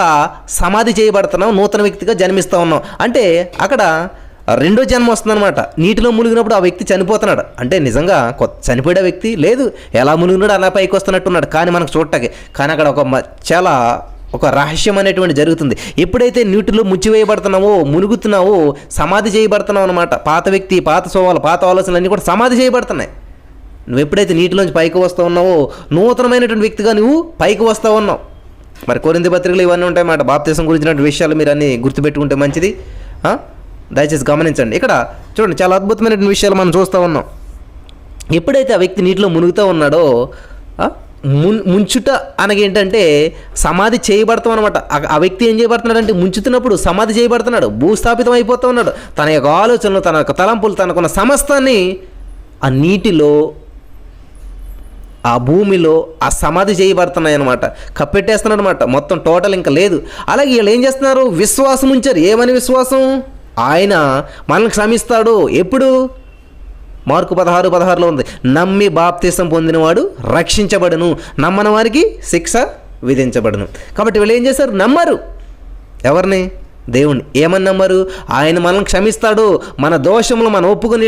సమాధి చేయబడుతున్నాం, నూతన వ్యక్తిగా జన్మిస్తూ ఉన్నాం. అంటే అక్కడ రెండో జన్మ వస్తుందన్నమాట. నీటిలో మునిగినప్పుడు ఆ వ్యక్తి చనిపోతున్నాడు అంటే నిజంగా చనిపోయే వ్యక్తి లేదు, ఎలా మునిగినాడు అలా పైకి వస్తున్నట్టున్నాడు కానీ మనకు చూడటానికి. కానీ అక్కడ చాలా ఒక రహస్యం అనేటువంటి జరుగుతుంది. ఎప్పుడైతే నీటిలో ముచ్చివేయబడుతున్నావో, మునుగుతున్నావో, సమాధి చేయబడుతున్నావు అనమాట. పాత వ్యక్తి, పాత స్వభావాలు, పాత ఆలోచనలు అన్నీ కూడా సమాధి చేయబడుతున్నాయి. నువ్వు ఎప్పుడైతే నీటిలోంచి పైకి వస్తూ ఉన్నావో నూతనమైనటువంటి వ్యక్తిగా నువ్వు పైకి వస్తూ ఉన్నావు. మరి కొరింథీ పత్రికలు ఇవన్నీ ఉంటాయి అన్నమాట. బాప్తిసం గురించినటువంటి విషయాలు మీరు అన్నీ గుర్తుపెట్టుకుంటే మంచిది. దయచేసి గమనించండి. ఇక్కడ చూడండి, చాలా అద్భుతమైనటువంటి విషయాలు మనం చూస్తూ ఉన్నాం. ఎప్పుడైతే ఆ వ్యక్తి నీటిలో మునుగుతూ ఉన్నాడో, ముంచుట అనగేంటంటే సమాధి చేయబడతాం అనమాట. ఆ వ్యక్తి ఏం చేయబడుతున్నాడంటే ముంచుతున్నప్పుడు సమాధి చేయబడుతున్నాడు, భూస్థాపితం అయిపోతూ ఉన్నాడు. తన యొక్క ఆలోచనలు, తన యొక్క తలంపులు, తనకున్న సమస్తాన్ని ఆ నీటిలో, ఆ భూమిలో ఆ సమాధి చేయబడుతున్నాయి అనమాట. కప్పెట్టేస్తున్నాడు అనమాట. మొత్తం టోటల్ ఇంకా లేదు. అలాగే వీళ్ళు ఏం చేస్తున్నారు? విశ్వాసం ఉంచారు. ఏమని విశ్వాసం? ఆయన మనల్ని క్షమిస్తాడు. ఎప్పుడు? మార్కు 16:16లో ఉంది, నమ్మి బాప్తిసం పొందినవాడు రక్షించబడును, నమ్మని వారికి శిక్ష విధించబడును. కాబట్టి వీళ్ళు ఏం చేశారు? నమ్మరు. ఎవరిని? దేవుణ్ణి. ఏమని నమ్మరు? ఆయన మనల్ని క్షమిస్తాడు, మన దోషములు మనం ఒప్పుకునే,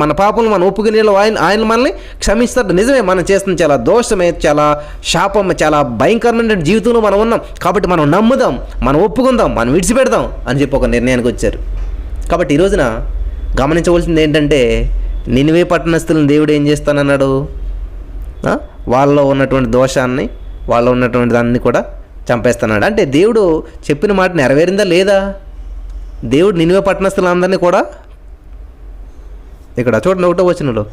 మన పాపములు మనం ఒప్పుకునే ఆయన మనల్ని క్షమిస్తాడు. నిజమే, మనం చేస్తున్న చాలా దోషమే, చాలా శాపం, చాలా భయంకరమైన జీవితంలో మనం ఉన్నాం. కాబట్టి మనం నమ్ముదాం, మనం ఒప్పుకుందాం, మనం విడిచిపెడదాం అని చెప్పి ఒక నిర్ణయానికి వచ్చారు. కాబట్టి ఈ రోజున గమనించవలసింది ఏంటంటే, నినివే పట్టణస్థులను దేవుడు ఏం చేస్తానన్నాడు? వాళ్ళలో ఉన్నటువంటి దోషాన్ని, వాళ్ళలో ఉన్నటువంటి దాన్ని కూడా చంపేస్తున్నాడు. అంటే దేవుడు చెప్పిన మాట నెరవేరిందా లేదా? దేవుడు నినివే పట్టణస్థులందరినీ కూడా, ఇక్కడ చూడండి 1వ వచనంలో,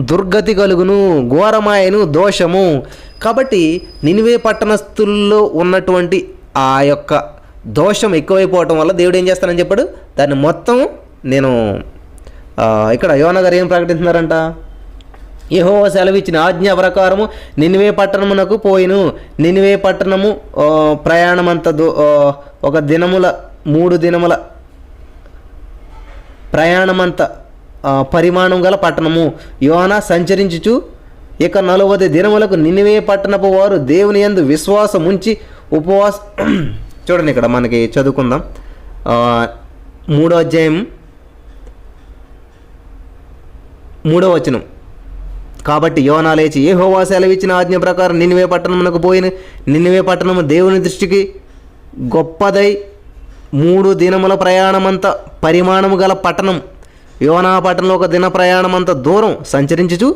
దుర్గతి కలుగును, ఘోరమాయను, దోషము. కాబట్టి నినివే పట్టణస్థుల్లో ఉన్నటువంటి ఆ యొక్క దోషం ఎక్కువైపోవటం వల్ల దేవుడు ఏం చేస్తానని చెప్పాడు, దాన్ని మొత్తం నేను ఇక్కడ యోనా గారు ఏం ప్రకటిస్తున్నారంట, యెహోవా సెలవిచ్చిన ఆజ్ఞ ప్రకారము నినివే పట్టణమునకు పోయిను. నినివే పట్టణము ప్రయాణమంత ఒక దినముల 3 దినముల ప్రయాణమంత పరిమాణం గల పట్టణము. యోనా సంచరించుచు ఇక 40 దినములకు నినివే పట్టణపు వారు దేవుని యందు విశ్వాసం ఉంచి చూడండి ఇక్కడ మనకి చదువుకుందాం. 3వ అధ్యాయం 3వ వచనం. కాబట్టి యోనా లేచి యెహోవా సెలవిచ్చిన ఆజ్ఞ ప్రకారం నినివే పట్టణమునకు పోయిన. నినివే పట్టణము దేవుని దృష్టికి గొప్పదై 3 దినముల ప్రయాణమంత పరిమాణము గల పట్టణం. యోనా పట్టణంలో 1 దిన ప్రయాణమంత దూరం సంచరించుచు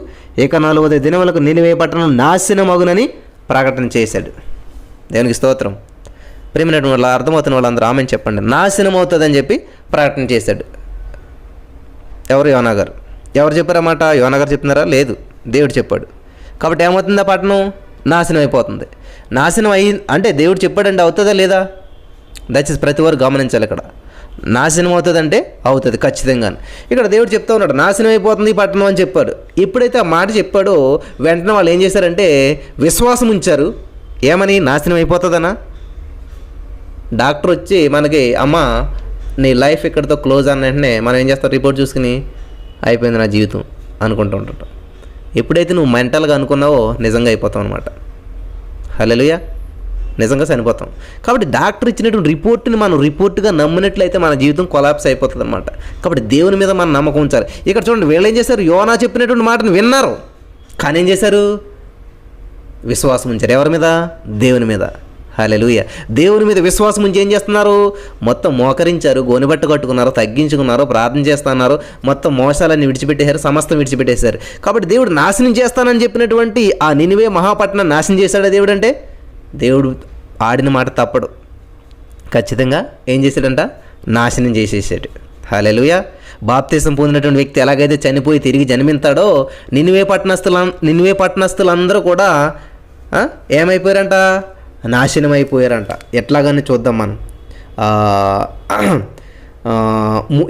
ఇక 40 దినములకు నినివే పట్టణం నాశనమగునని ప్రకటన చేశాడు. దేవునికి స్తోత్రం. ప్రేమైనటువంటి వాళ్ళు, అర్థమవుతున్న వాళ్ళందరూ ఆమెను చెప్పండి. నాశనం అవుతుందని చెప్పి ప్రకటన చేశాడు. ఎవరు? యోనా గారు. ఎవరు చెప్పారన్నమాట? యోనా గారు చెప్తున్నారా? లేదు, దేవుడు చెప్పాడు. కాబట్టి ఏమవుతుంది? ఆ పట్టణం నాశనం అయిపోతుంది. నాశనం అంటే దేవుడు చెప్పాడంటే అవుతుందా లేదా? దయచేసి ప్రతి వారు గమనించాలి. ఇక్కడ నాశనం అవుతుందంటే అవుతుంది ఖచ్చితంగా. ఇక్కడ దేవుడు చెప్తా ఉన్నాడు నాశనం అయిపోతుంది ఈ పట్టణం అని చెప్పాడు. ఎప్పుడైతే ఆ మాట చెప్పాడో వెంటనే వాళ్ళు ఏం చేశారంటే విశ్వాసం ఉంచారు. ఏమని? నాశనం అయిపోతుందనా? డాక్టర్ వచ్చి మనకి అమ్మ నీ లైఫ్ ఇక్కడితో క్లోజ్ అన్న వెంటనే మనం ఏం చేస్తాం? రిపోర్ట్ చూసుకుని అయిపోయింది నా జీవితం అనుకుంటూ ఉంటాం. ఎప్పుడైతే నువ్వు మెంటల్గా అనుకున్నావో నిజంగా అయిపోతావు అనమాట. హల్లెలూయా, నిజంగా చనిపోతాం. కాబట్టి డాక్టర్ ఇచ్చినటువంటి రిపోర్ట్ని మనం రిపోర్ట్గా నమ్మినట్లయితే మన జీవితం కొలాప్స్ అయిపోతుంది అనమాట. కాబట్టి దేవుని మీద మనం నమ్మకం ఉంచాలి. ఇక్కడ చూడండి, వీళ్ళు ఏం చేశారు? యోనా చెప్పినటువంటి మాటను విన్నారు, కానీ ఏం చేశారు? విశ్వాసం ఉంచారు. ఎవరి మీద? దేవుని మీద. హల్లెలూయా. దేవుని మీద విశ్వాసం ఉంచి ఏం చేస్తున్నారు? మొత్తం మోకరించారు, గోనిబట్ట కట్టుకున్నారు, తగ్గించుకున్నారు, ప్రార్థన చేస్తున్నారు, మొత్తం మోసాలన్నీ విడిచిపెట్టేశారు, సమస్తం విడిచిపెట్టేశారు. కాబట్టి దేవుడు నాశనం చేస్తానని చెప్పినటువంటి ఆ నినివే మహాపట్టణం నాశనం చేశాడు దేవుడు. అంటే దేవుడు ఆడిన మాట తప్పడు. ఖచ్చితంగా ఏం చేశాడంట? నాశనం చేసేసాడు. హల్లెలూయా. బాప్తిసం పొందినటువంటి వ్యక్తి ఎలాగైతే చనిపోయి తిరిగి జన్మిస్తాడో నినివే పట్టణస్థులందరూ కూడా ఏమైపోయారంట? నాశనం అయిపోయారంట. ఎట్లాగని చూద్దాం మనం.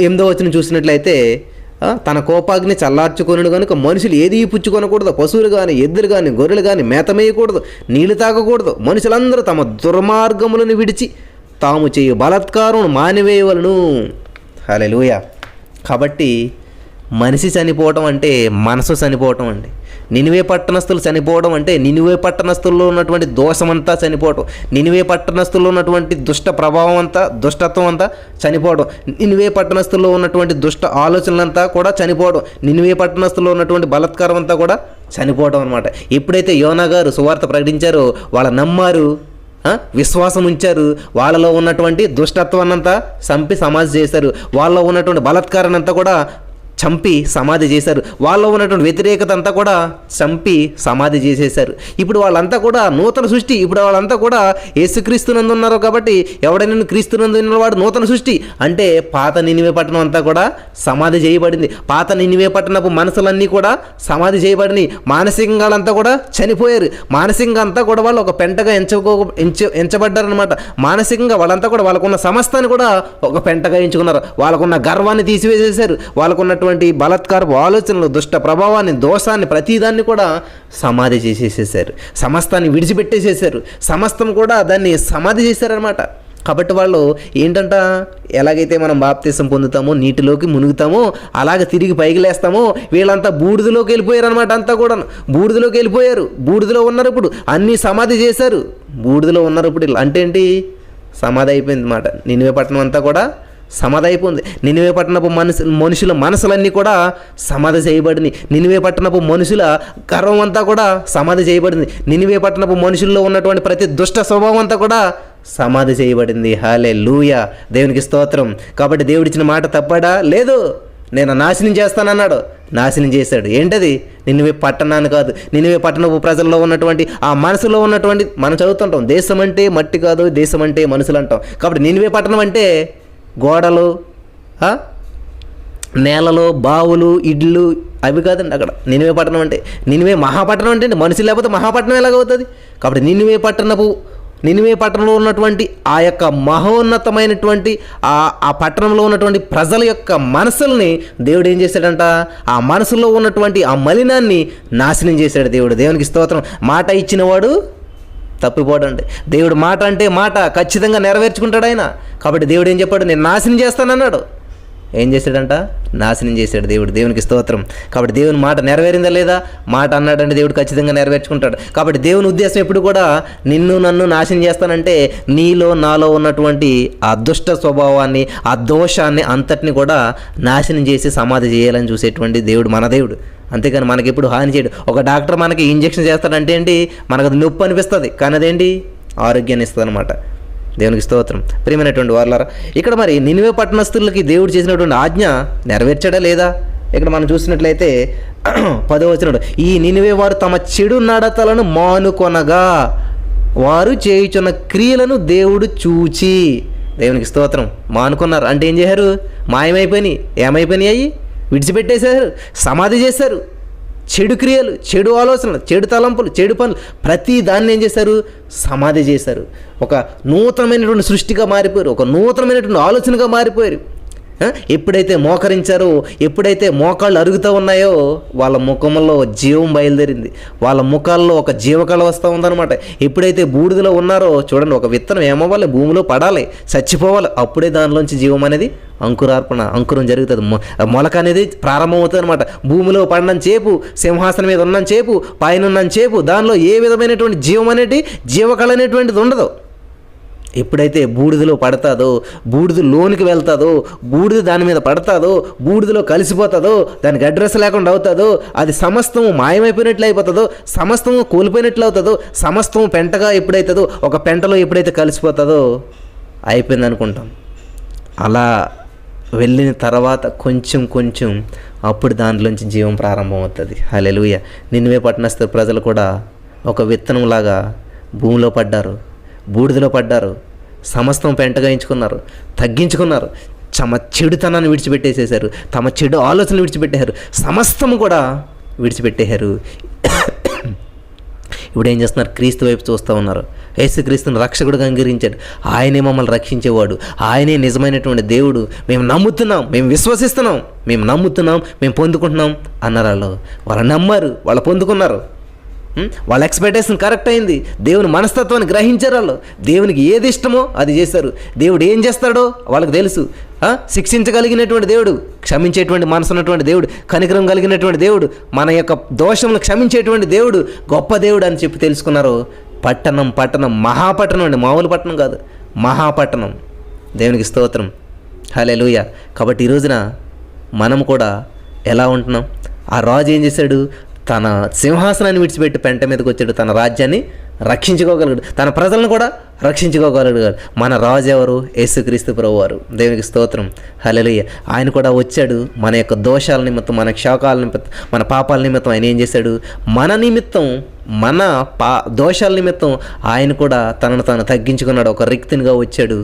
8వ వచనం చూసినట్లయితే తన కోపాగ్ని చల్లార్చుకొనుడు కనుక మనుషులు ఏది పుచ్చుకొనకూడదు, పశువులు కానీ ఎద్దులు కానీ గొర్రెలు కానీ మేతమేయకూడదు, నీళ్లు తాగకూడదు. మనుషులందరూ తమ దుర్మార్గములను విడిచి తాము చేయు బలాత్కారం మానివేయవలను. హల్లెలూయా. కాబట్టి మనిషి చనిపోవటం అంటే మనసు చనిపోవటం అండి. నినివే పట్టణస్థులు చనిపోవడం అంటే నినివే పట్టణస్థుల్లో ఉన్నటువంటి దోషమంతా చనిపోవడం, నినివే పట్టణస్థుల్లో ఉన్నటువంటి దుష్ట ప్రభావం అంతా, దుష్టత్వం అంతా చనిపోవడం, నినివే పట్టణస్థుల్లో ఉన్నటువంటి దుష్ట ఆలోచనలంతా కూడా చనిపోవడం, నినివే పట్టణస్థుల్లో ఉన్నటువంటి బలాత్కారం అంతా కూడా చనిపోవడం అనమాట. ఎప్పుడైతే యోనా గారు సువార్త ప్రకటించారో వాళ్ళు నమ్మారు, విశ్వాసం ఉంచారు, వాళ్ళలో ఉన్నటువంటి దుష్టత్వాన్నంతా చంపి సమాధి చేశారు, వాళ్ళలో ఉన్నటువంటి బలాత్కారాన్ని అంతా కూడా చంపి సమాధి చేశారు, వాళ్ళలో ఉన్నటువంటి వ్యతిరేకత అంతా కూడా చంపి సమాధి చేసేశారు. ఇప్పుడు వాళ్ళంతా కూడా నూతన సృష్టి. ఇప్పుడు వాళ్ళంతా కూడా యేసుక్రీస్తునందు ఉన్నారు. కాబట్టి ఎవడైనా క్రీస్తునందు ఉన్నవాడు నూతన సృష్టి. అంటే పాత నినివే పట్టణం అంతా కూడా సమాధి చేయబడింది. పాత నినివే పట్టణపు మనసులన్నీ కూడా సమాధి చేయబడినాయి. మానసికంగా వాళ్ళంతా కూడా చనిపోయారు. మానసికంగా అంతా కూడా వాళ్ళు ఒక పెంటగా ఎంచబడ్డారనమాట. మానసికంగా వాళ్ళంతా కూడా వాళ్ళకున్న సమస్తాన్ని కూడా ఒక పెంటగా ఎంచుకున్నారు. వాళ్ళకున్న గర్వాన్ని తీసివేసేశారు. వాళ్ళకున్నటువంటి బలాత్కారపు ఆలోచనలు, దుష్ట ప్రభావాన్ని, దోషాన్ని, ప్రతిదాన్ని కూడా సమాధి చేసేసేసారు. సమస్తాన్ని విడిచిపెట్టేసేసారు. సమస్తం కూడా దాన్ని సమాధి చేశారనమాట. కాబట్టి వాళ్ళు ఏంటంట, ఎలాగైతే మనం బాప్తిసం పొందుతామో, నీటిలోకి మునుగుతామో, అలాగే తిరిగి పైకి లేస్తామో, వీళ్ళంతా బూడిదలోకి వెళ్ళిపోయారు అనమాట. అంతా కూడా బూడిదలోకి వెళ్ళిపోయారు. బూడిదలో ఉన్నారు. ఇప్పుడు అన్నీ సమాధి చేశారు. బూడిదలో ఉన్నారు. ఇప్పుడు అంటే ఏంటి? సమాధి అయిపోయింది అన్నమాట. నినివే పట్టణం అంతా కూడా సమాధి అయిపోయింది. నినివే పట్టణపు మనుషుల మనసులన్నీ కూడా సమాధి చేయబడింది. నినివే పట్టణపు మనుషుల గర్వం అంతా కూడా సమాధి చేయబడింది. నినివే పట్టణపు మనుషుల్లో ఉన్నటువంటి ప్రతి దుష్ట స్వభావం అంతా కూడా సమాధి చేయబడింది. హల్లెలూయా, దేవునికి స్తోత్రం. కాబట్టి దేవుడిచ్చిన మాట తప్పాడా? లేదు. నేను నాశనం చేస్తానన్నాడు, నాశనం చేశాడు. ఏంటది? నినివే పట్టణాన్ని కాదు, నినివే పట్టణపు ప్రజల్లో ఉన్నటువంటి ఆ మనసులో ఉన్నటువంటి, మనం చదువుతుంటాం దేశం అంటే మట్టి కాదు, దేశం అంటే మనుషులు అంటాం. కాబట్టి నినివే పట్టణం అంటే గోడలు, నేలలో బావులు, ఇడ్లు అవి కాదండి అక్కడ నినివే పట్టణం అంటే. నినివే మహాపట్టణం అంటే మనుషులు లేకపోతే మహాపట్టణం ఎలాగవుతుంది? కాబట్టి నినివే పట్టణంలో ఉన్నటువంటి ఆ యొక్క మహోన్నతమైనటువంటి ఆ పట్టణంలో ఉన్నటువంటి ప్రజల యొక్క మనసుల్ని దేవుడు ఏం చేశాడంట? ఆ మనసులో ఉన్నటువంటి ఆ మలినాన్ని నాశనం చేశాడు దేవుడు. దేవునికి స్తోత్రం. మాట ఇచ్చినవాడు తప్పిపోడండి. దేవుడు మాట అంటే మాట ఖచ్చితంగా నెరవేర్చుకుంటాడు ఆయన. కాబట్టి దేవుడు ఏం చెప్పాడు? నేను నాశనం చేస్తానన్నాడు. ఏం చేశాడంట? నాశనం చేశాడు దేవుడు. దేవునికి స్తోత్రం. కాబట్టి దేవుని మాట నెరవేరిందా లేదా? మాట అన్నాడంటే దేవుడు ఖచ్చితంగా నెరవేర్చుకుంటాడు. కాబట్టి దేవుని ఉద్దేశం ఎప్పుడు కూడా నిన్ను నన్ను నాశనం చేస్తానంటే నీలో నాలో ఉన్నటువంటి ఆ దుష్ట స్వభావాన్ని, ఆ దోషాన్ని అంతటిని కూడా నాశనం చేసి సమాధి చేయాలని చూసేటువంటి దేవుడు మన దేవుడు. అంతేకాని మనకి ఎప్పుడు హాని చేయడు. ఒక డాక్టర్ మనకి ఇంజెక్షన్ చేస్తాడంటే ఏంటి? మనకు అది నొప్పి అనిపిస్తుంది, కానీ అదేంటి? ఆరోగ్యాన్ని ఇస్తుంది అనమాట. దేవునికి స్తోత్రం. ప్రియమైనటువంటి వారలారా, ఇక్కడ మరి నినివే పట్టణస్థులకి దేవుడు చేసినటువంటి ఆజ్ఞ నెరవేర్చాడా లేదా? ఇక్కడ మనం చూసినట్లయితే 10వ వచనం, ఈ నినివే వారు తమ చెడు నడతలను మానుకొనగా వారు చేయుచున్న క్రియలను దేవుడు చూచి. దేవునికి స్తోత్రం. మానుకున్నారు అంటే ఏం చేశారు? మాయమైపోయినాయి. ఏమైపోయినాయి? అయ్యి విడిచిపెట్టేశారు, సమాధి చేశారు. చెడు క్రియలు, చెడు ఆలోచనలు, చెడు తలంపులు, చెడు పనులు ప్రతి దాన్ని ఏం చేశారు? సమాధి చేశారు. ఒక నూతనమైనటువంటి సృష్టిగా మారిపోయారు, ఒక నూతనమైనటువంటి ఆలోచనగా మారిపోయారు. ఎప్పుడైతే మోకరించారో, ఎప్పుడైతే మోకాళ్ళు అరుగుతూ ఉన్నాయో వాళ్ళ ముఖంలో జీవం బయలుదేరింది. వాళ్ళ ముఖాల్లో ఒక జీవకళ వస్తూ ఉందన్నమాట. ఎప్పుడైతే బూడిదలో ఉన్నారో చూడండి, ఒక విత్తనం ఏమవ్వాలి? భూమిలో పడాలి, చచ్చిపోవాలి. అప్పుడే దానిలోంచి జీవం అనేది అంకురం జరుగుతుంది. మొలక అనేది ప్రారంభమవుతుంది అనమాట. భూమిలో పడిన చేపు, సింహాసనం మీద ఉన్న చేపు, పైన ఉన్న చేపు, దానిలో ఏ విధమైనటువంటి జీవం అనేది, జీవకళ అనేటువంటిది ఉండదు. ఎప్పుడైతే బూడిదలో పడతాదో, బూడిద లోనికి వెళ్తాదో, బూడిద దాని మీద పడతాదో, బూడిదలో కలిసిపోతుందో, దానికి అడ్రస్ లేకుండా అవుతుందో, అది సమస్తము మాయమైపోయినట్లు అయిపోతుందో, సమస్తము కోల్పోయినట్లు అవుతుందో, సమస్తము పెంటగా ఎప్పుడైతుందో, ఒక పెంటలో ఎప్పుడైతే కలిసిపోతుందో అయిపోయింది అనుకుంటాం. అలా వెళ్ళిన తర్వాత కొంచెం అప్పుడు దాంట్లోంచి జీవం ప్రారంభం అవుతుంది. హల్లెలూయా. నినివే పట్టణస్థ ప్రజలు కూడా ఒక విత్తనంలాగా భూమిలో పడ్డారు, బూడిదలో పడ్డారు, సమస్తం పెంటగా ఎంచుకున్నారు, తగ్గించుకున్నారు, తమ చెడుతనాన్ని విడిచిపెట్టేసేశారు, తమ చెడు ఆలోచనలు విడిచిపెట్టేశారు, సమస్తము కూడా విడిచిపెట్టేశారు. ఇప్పుడు ఏం చేస్తున్నారు? క్రీస్తు వైపు చూస్తూ ఉన్నారు. యేసుక్రీస్తుని రక్షకుడుగా అంగీకరించాడు. ఆయనే మమ్మల్ని రక్షించేవాడు, ఆయనే నిజమైనటువంటి దేవుడు, మేము నమ్ముతున్నాం, మేము విశ్వసిస్తున్నాం, మేము నమ్ముతున్నాం, మేము పొందుకుంటున్నాం అన్నారు. వాళ్ళు నమ్మారు, వాళ్ళు పొందుకున్నారు. వాళ్ళ ఎక్స్పెక్టేషన్ కరెక్ట్ అయింది. దేవుని మనస్తత్వాన్ని గ్రహించారు వాళ్ళు. దేవునికి ఏది ఇష్టమో అది చేశారు. దేవుడు ఏం చేస్తాడో వాళ్ళకి తెలుసు. శిక్షించగలిగినటువంటి దేవుడు, క్షమించేటువంటి మనసు ఉన్నటువంటి దేవుడు, కనికరం కలిగినటువంటి దేవుడు, మన యొక్క దోషములను క్షమించేటువంటి దేవుడు, గొప్ప దేవుడు అని చెప్పి తెలుసుకున్నారు. పట్టణం మహాపట్టణం అండి, మామూలు పట్టణం కాదు, మహాపట్టణం. దేవునికి స్తోత్రం. హల్లెలూయా. కాబట్టి ఈ రోజున మనం కూడా ఎలా ఉంటున్నాం? ఆ రాజు ఏం చేశాడు? తన సింహాసనాన్ని విడిచిపెట్టి పెంట మీదకి వచ్చాడు. తన రాజ్యాన్ని రక్షించుకోగలిగాడు, తన ప్రజలను కూడా రక్షించుకోగలిగాడు. మన రాజు ఎవరు? యేసుక్రీస్తు ప్రభువారు. దేవునికి స్తోత్రం. హల్లెలూయా. ఆయన కూడా వచ్చాడు. మన యొక్క దోషాల నిమిత్తం, మన క్షోకాల నిమిత్తం, మన పాపాల నిమిత్తం ఆయన ఏం చేశాడు? మన నిమిత్తం, మన దోషాల నిమిత్తం ఆయన కూడా తనను తాను తగ్గించుకున్నాడు. ఒక రిక్తునిగా వచ్చాడు,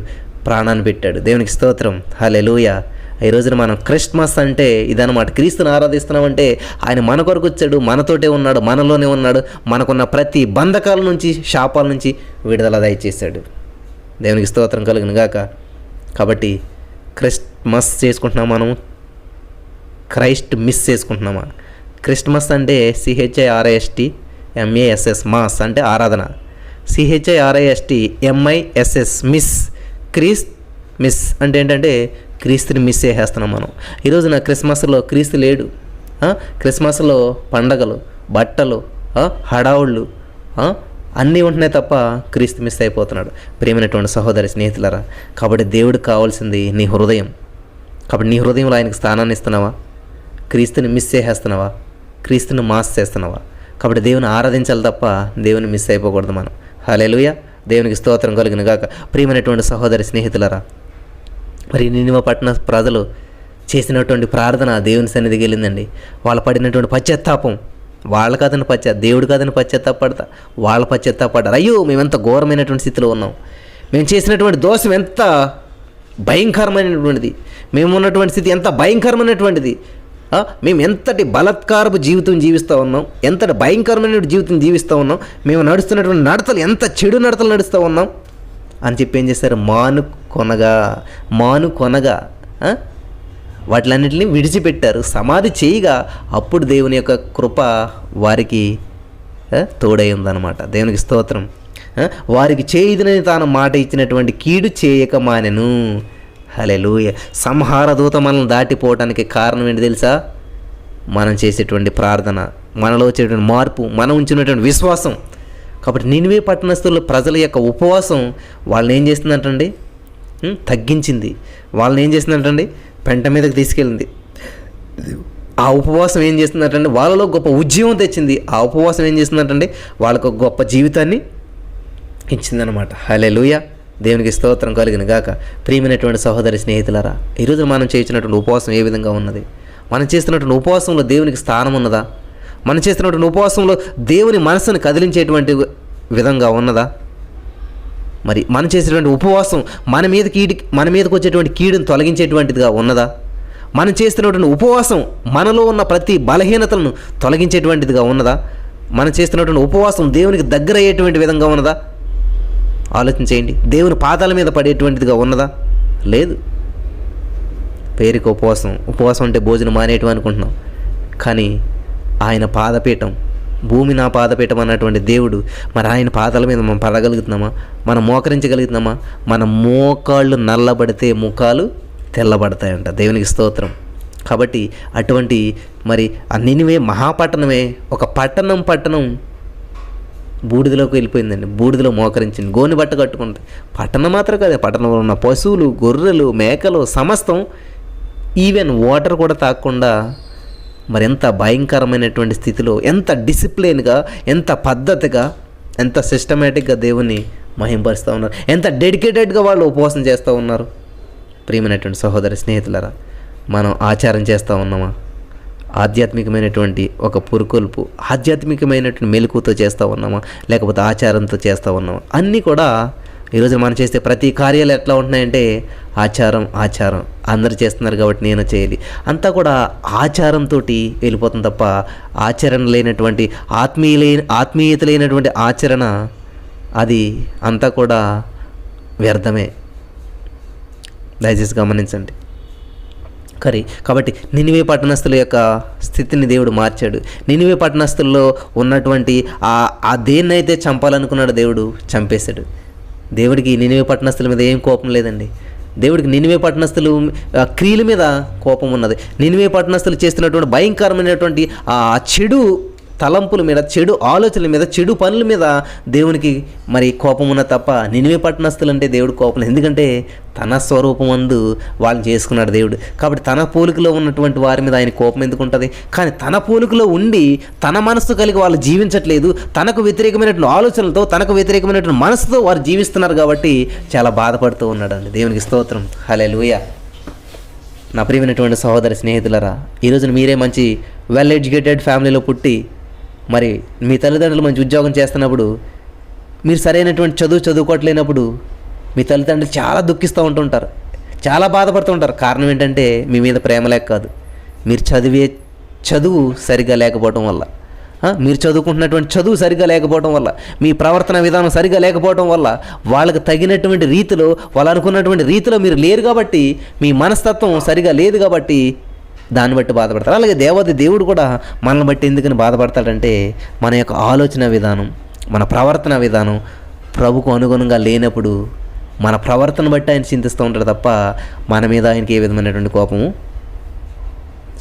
ప్రాణాన్ని పెట్టాడు. దేవునికి స్తోత్రం. హల్లెలూయా. ఈ రోజున మనం క్రిస్మస్ అంటే ఇదన్నమాట. క్రీస్తుని ఆరాధిస్తున్నామంటే ఆయన మన కొరకు వచ్చాడు, మనతోటే ఉన్నాడు, మనలోనే ఉన్నాడు. మనకున్న ప్రతి బంధకాల నుంచి, శాపాల నుంచి విడుదల దయచేశాడు. దేవునికి స్తోత్రం కలుగును గాక. కాబట్టి క్రిస్మస్ చేసుకుంటున్నాం మనం, క్రైస్ట్ మిస్ చేసుకుంటున్నామా? క్రిస్మస్ అంటే CHIRIST MASS, మాస్ అంటే ఆరాధన. CHIRIST MISS miss, Christ miss అంటే ఏంటంటే క్రీస్తుని మిస్ చేసేస్తున్నాం మనం. ఈరోజున క్రిస్మస్లో క్రీస్తు లేడు. క్రిస్మస్లో పండగలు, బట్టలు, హడావుళ్ళు అన్నీ ఉంటున్నాయి తప్ప క్రీస్తు మిస్ అయిపోతున్నాడు. ప్రియమైనటువంటి సహోదరి స్నేహితులారా, కాబట్టి దేవుడికి కావాల్సింది నీ హృదయం. కాబట్టి నీ హృదయంలో ఆయనకు స్థానాన్ని ఇస్తున్నావా? క్రీస్తుని మిస్ చేసేస్తున్నావా? క్రీస్తుని మాస్ చేస్తున్నావా? కాబట్టి దేవుని ఆరాధించాలి తప్ప దేవుని మిస్ అయిపోకూడదు మనం. హల్లెలూయా. దేవునికి స్తోత్రం కలుగును గాక. ప్రియమైనటువంటి సహోదరి స్నేహితులారా, మరి నినివే పట్టణ ప్రజలు చేసినటువంటి ప్రార్థన దేవుని సన్నిధికి వెళ్ళిందండి. వాళ్ళు పడినటువంటి పశ్చాత్తాపం, వాళ్ళ కాదని దేవుడు కాదని పశ్చాత్తాపడతా, వాళ్ళ పశ్చాత్తాపడ్డారు. అయ్యో, మేము ఎంత ఘోరమైనటువంటి స్థితిలో ఉన్నాం, మేము చేసినటువంటి దోషం ఎంత భయంకరమైనటువంటిది. మేము ఉన్నటువంటి స్థితి ఎంత భయంకరమైనటువంటిది. మేము ఎంతటి బలాత్కారపు జీవితం జీవిస్తూ ఉన్నాం, ఎంతటి భయంకరమైన జీవితం జీవిస్తూ ఉన్నాం, మేము నడుస్తున్నటువంటి నడతలు ఎంత చెడు నడతలు నడుస్తూ ఉన్నాం అని చెప్పి ఏం చేశారు, మానుకొనగా వాటిలన్నింటినీ విడిచిపెట్టారు, సమాధి చేయగా అప్పుడు దేవుని యొక్క కృప వారికి తోడై ఉందన్నమాట. దేవునికి స్తోత్రం. వారికి చేయదునని తాను మాట ఇచ్చినటువంటి కీడు చేయక మానెను. హల్లెలూయా. సంహార దూత మనల్ని దాటిపోవడానికి కారణం ఏంటి తెలుసా? మనం చేసేటువంటి ప్రార్థన, మనలో వచ్చేటువంటి మార్పు, మనం ఉంచినటువంటి విశ్వాసం. కాబట్టి నినివే పట్టణస్థుల ప్రజల యొక్క ఉపవాసం వాళ్ళని ఏం చేస్తుందంటండి, తగ్గించింది. వాళ్ళని ఏం చేస్తుందంటండి, పెంట మీదకి తీసుకెళ్ళింది. ఆ ఉపవాసం ఏం చేస్తుందంటండి, వాళ్ళలో గొప్ప ఉద్యమం తెచ్చింది. ఆ ఉపవాసం ఏం చేస్తుందంటండి, వాళ్ళకు గొప్ప జీవితాన్ని ఇచ్చిందనమాట. హల్లెలూయా. దేవునికి స్తోత్రం కలిగిన గాక. ప్రియమైనటువంటి సహోదరి స్నేహితులారా, ఈరోజు మనం చేస్తున్నటువంటి ఉపవాసం ఏ విధంగా ఉన్నది? మనం చేస్తున్నటువంటి ఉపవాసంలో దేవునికి స్థానం ఉన్నదా? మనం చేస్తున్నటువంటి ఉపవాసంలో దేవుని మనసును కదిలించేటువంటి విధంగా ఉన్నదా? మరి మనం చేసేటువంటి ఉపవాసం మన మీదకి వచ్చేటువంటి కీడును తొలగించేటువంటిదిగా ఉన్నదా? మనం చేస్తున్నటువంటి ఉపవాసం మనలో ఉన్న ప్రతి బలహీనతలను తొలగించేటువంటిదిగా ఉన్నదా? మనం చేస్తున్నటువంటి ఉపవాసం దేవునికి దగ్గర అయ్యేటువంటి విధంగా ఉన్నదా? ఆలోచించేయండి. దేవుని పాదాల మీద పడేటువంటిదిగా ఉన్నదా? లేదు. పేరుకి ఉపవాసం అంటే భోజనం మానేయటం అనుకుంటున్నాం, కానీ ఆయన పాదపీఠం, భూమి నా పాదపీఠం అన్నటువంటి దేవుడు, మరి ఆయన పాదాల మీద మనం పడగలుగుతున్నామా? మనం మోకరించగలుగుతున్నామా? మన మోకాళ్ళు నల్లబడితే ముఖాలు తెల్లబడతాయంట. దేవునికి స్తోత్రం. కాబట్టి అటువంటి మరి ఆ నినివే మహాపట్టణమే ఒక పట్టణం బూడిదలోకి వెళ్ళిపోయిందండి. బూడిదలో మోకరించింది, గోని బట్ట కట్టుకుంది. పట్టణం మాత్రం కాదు, పట్టణంలో ఉన్న పశువులు, గొర్రెలు, మేకలు సమస్తం, ఈవెన్ వాటర్ కూడా తాగకుండా మరి ఎంత భయంకరమైనటువంటి స్థితిలో, ఎంత డిసిప్లిన్గా, ఎంత పద్ధతిగా, ఎంత సిస్టమేటిక్గా దేవుని మహింపరుస్తూ ఉన్నారు, ఎంత డెడికేటెడ్గా వాళ్ళు ఉపవాసం చేస్తూ ఉన్నారు. ప్రియమైనటువంటి సహోదరి స్నేహితులారా, మనం ఆచారం చేస్తూ ఉన్నామా? ఆధ్యాత్మికమైనటువంటి ఒక పురుకొల్పు, ఆధ్యాత్మికమైనటువంటి మెలకుతో చేస్తూ ఉన్నామా, లేకపోతే ఆచారంతో చేస్తూ ఉన్నామా? అన్నీ కూడా ఈరోజు మనం చేస్తే ప్రతి కార్యాలు ఎట్లా ఉంటున్నాయంటే ఆచారం అందరూ చేస్తున్నారు కాబట్టి నేను చేయాలి, అంతా కూడా ఆచారంతో వెళ్ళిపోతుంది తప్ప ఆచరణ లేనటువంటి ఆత్మీయత లేనటువంటి ఆచరణ అది అంతా కూడా వ్యర్థమే. దయచేసి గమనించండి. కాబట్టి నినివే పట్టణస్థుల యొక్క స్థితిని దేవుడు మార్చాడు. నినివే పట్టణస్థుల్లో ఉన్నటువంటి ఆ దేన్నైతే చంపాలనుకున్నాడు దేవుడు చంపేశాడు. దేవుడికి నినివే పట్టణస్థుల మీద ఏం కోపం లేదండి. దేవుడికి నినివే పట్టణస్థులు క్రియల మీద కోపం ఉన్నది. నినివే పట్టణస్థులు చేస్తున్నటువంటి భయంకరమైనటువంటి ఆ చెడు తలంపుల మీద, చెడు ఆలోచనల మీద, చెడు పనుల మీద దేవునికి మరి కోపం ఉన్న తప్ప నినివే పట్టణస్థులు అంటే దేవుడు కోపం. ఎందుకంటే తన స్వరూపమందు వాళ్ళని చేసుకున్నాడు దేవుడు. కాబట్టి తన పోలికలో ఉన్నటువంటి వారి మీద ఆయన కోపం ఎందుకు ఉంటుంది? కానీ తన పోలికలో ఉండి తన మనస్సు కలిగి వాళ్ళు జీవించట్లేదు, తనకు వ్యతిరేకమైనటువంటి ఆలోచనలతో, తనకు వ్యతిరేకమైనటువంటి మనసుతో వారు జీవిస్తున్నారు కాబట్టి చాలా బాధపడుతూ ఉన్నాడండి. దేవునికి స్తోత్రం. హల్లెలూయా. నా ప్రియమైనటువంటి సహోదరి స్నేహితులరా, ఈరోజున మీరే మంచి వెల్ ఎడ్యుకేటెడ్ ఫ్యామిలీలో పుట్టి మరి మీ తల్లిదండ్రులు మంచి ఉద్యోగం చేస్తున్నప్పుడు, మీరు సరైనటువంటి చదువుకోవట్లేనప్పుడు మీ తల్లిదండ్రులు చాలా దుఃఖిస్తూ ఉంటుంటారు, చాలా బాధపడుతూ ఉంటారు. కారణం ఏంటంటే మీ మీద ప్రేమ లేక కాదు, మీరు చదువు సరిగా లేకపోవడం వల్ల, మీరు చదువుకుంటున్నటువంటి చదువు సరిగా లేకపోవడం వల్ల, మీ ప్రవర్తన విధానం సరిగా లేకపోవడం వల్ల, వాళ్ళకి తగినటువంటి రీతిలో, వాళ్ళు అనుకున్నటువంటి రీతిలో మీరు లేరు కాబట్టి, మీ మనస్తత్వం సరిగా లేదు కాబట్టి దాన్ని బట్టి బాధపడతారు. అలాగే దేవుడు కూడా మనల్ని బట్టి ఎందుకని బాధపడతాడంటే మన యొక్క ఆలోచన విధానం, మన ప్రవర్తన విధానం ప్రభుకు అనుగుణంగా లేనప్పుడు మన ప్రవర్తన బట్టి ఆయన చింతిస్తూ ఉంటాడు తప్ప మన మీద ఆయనకి ఏ విధమైనటువంటి కోపము,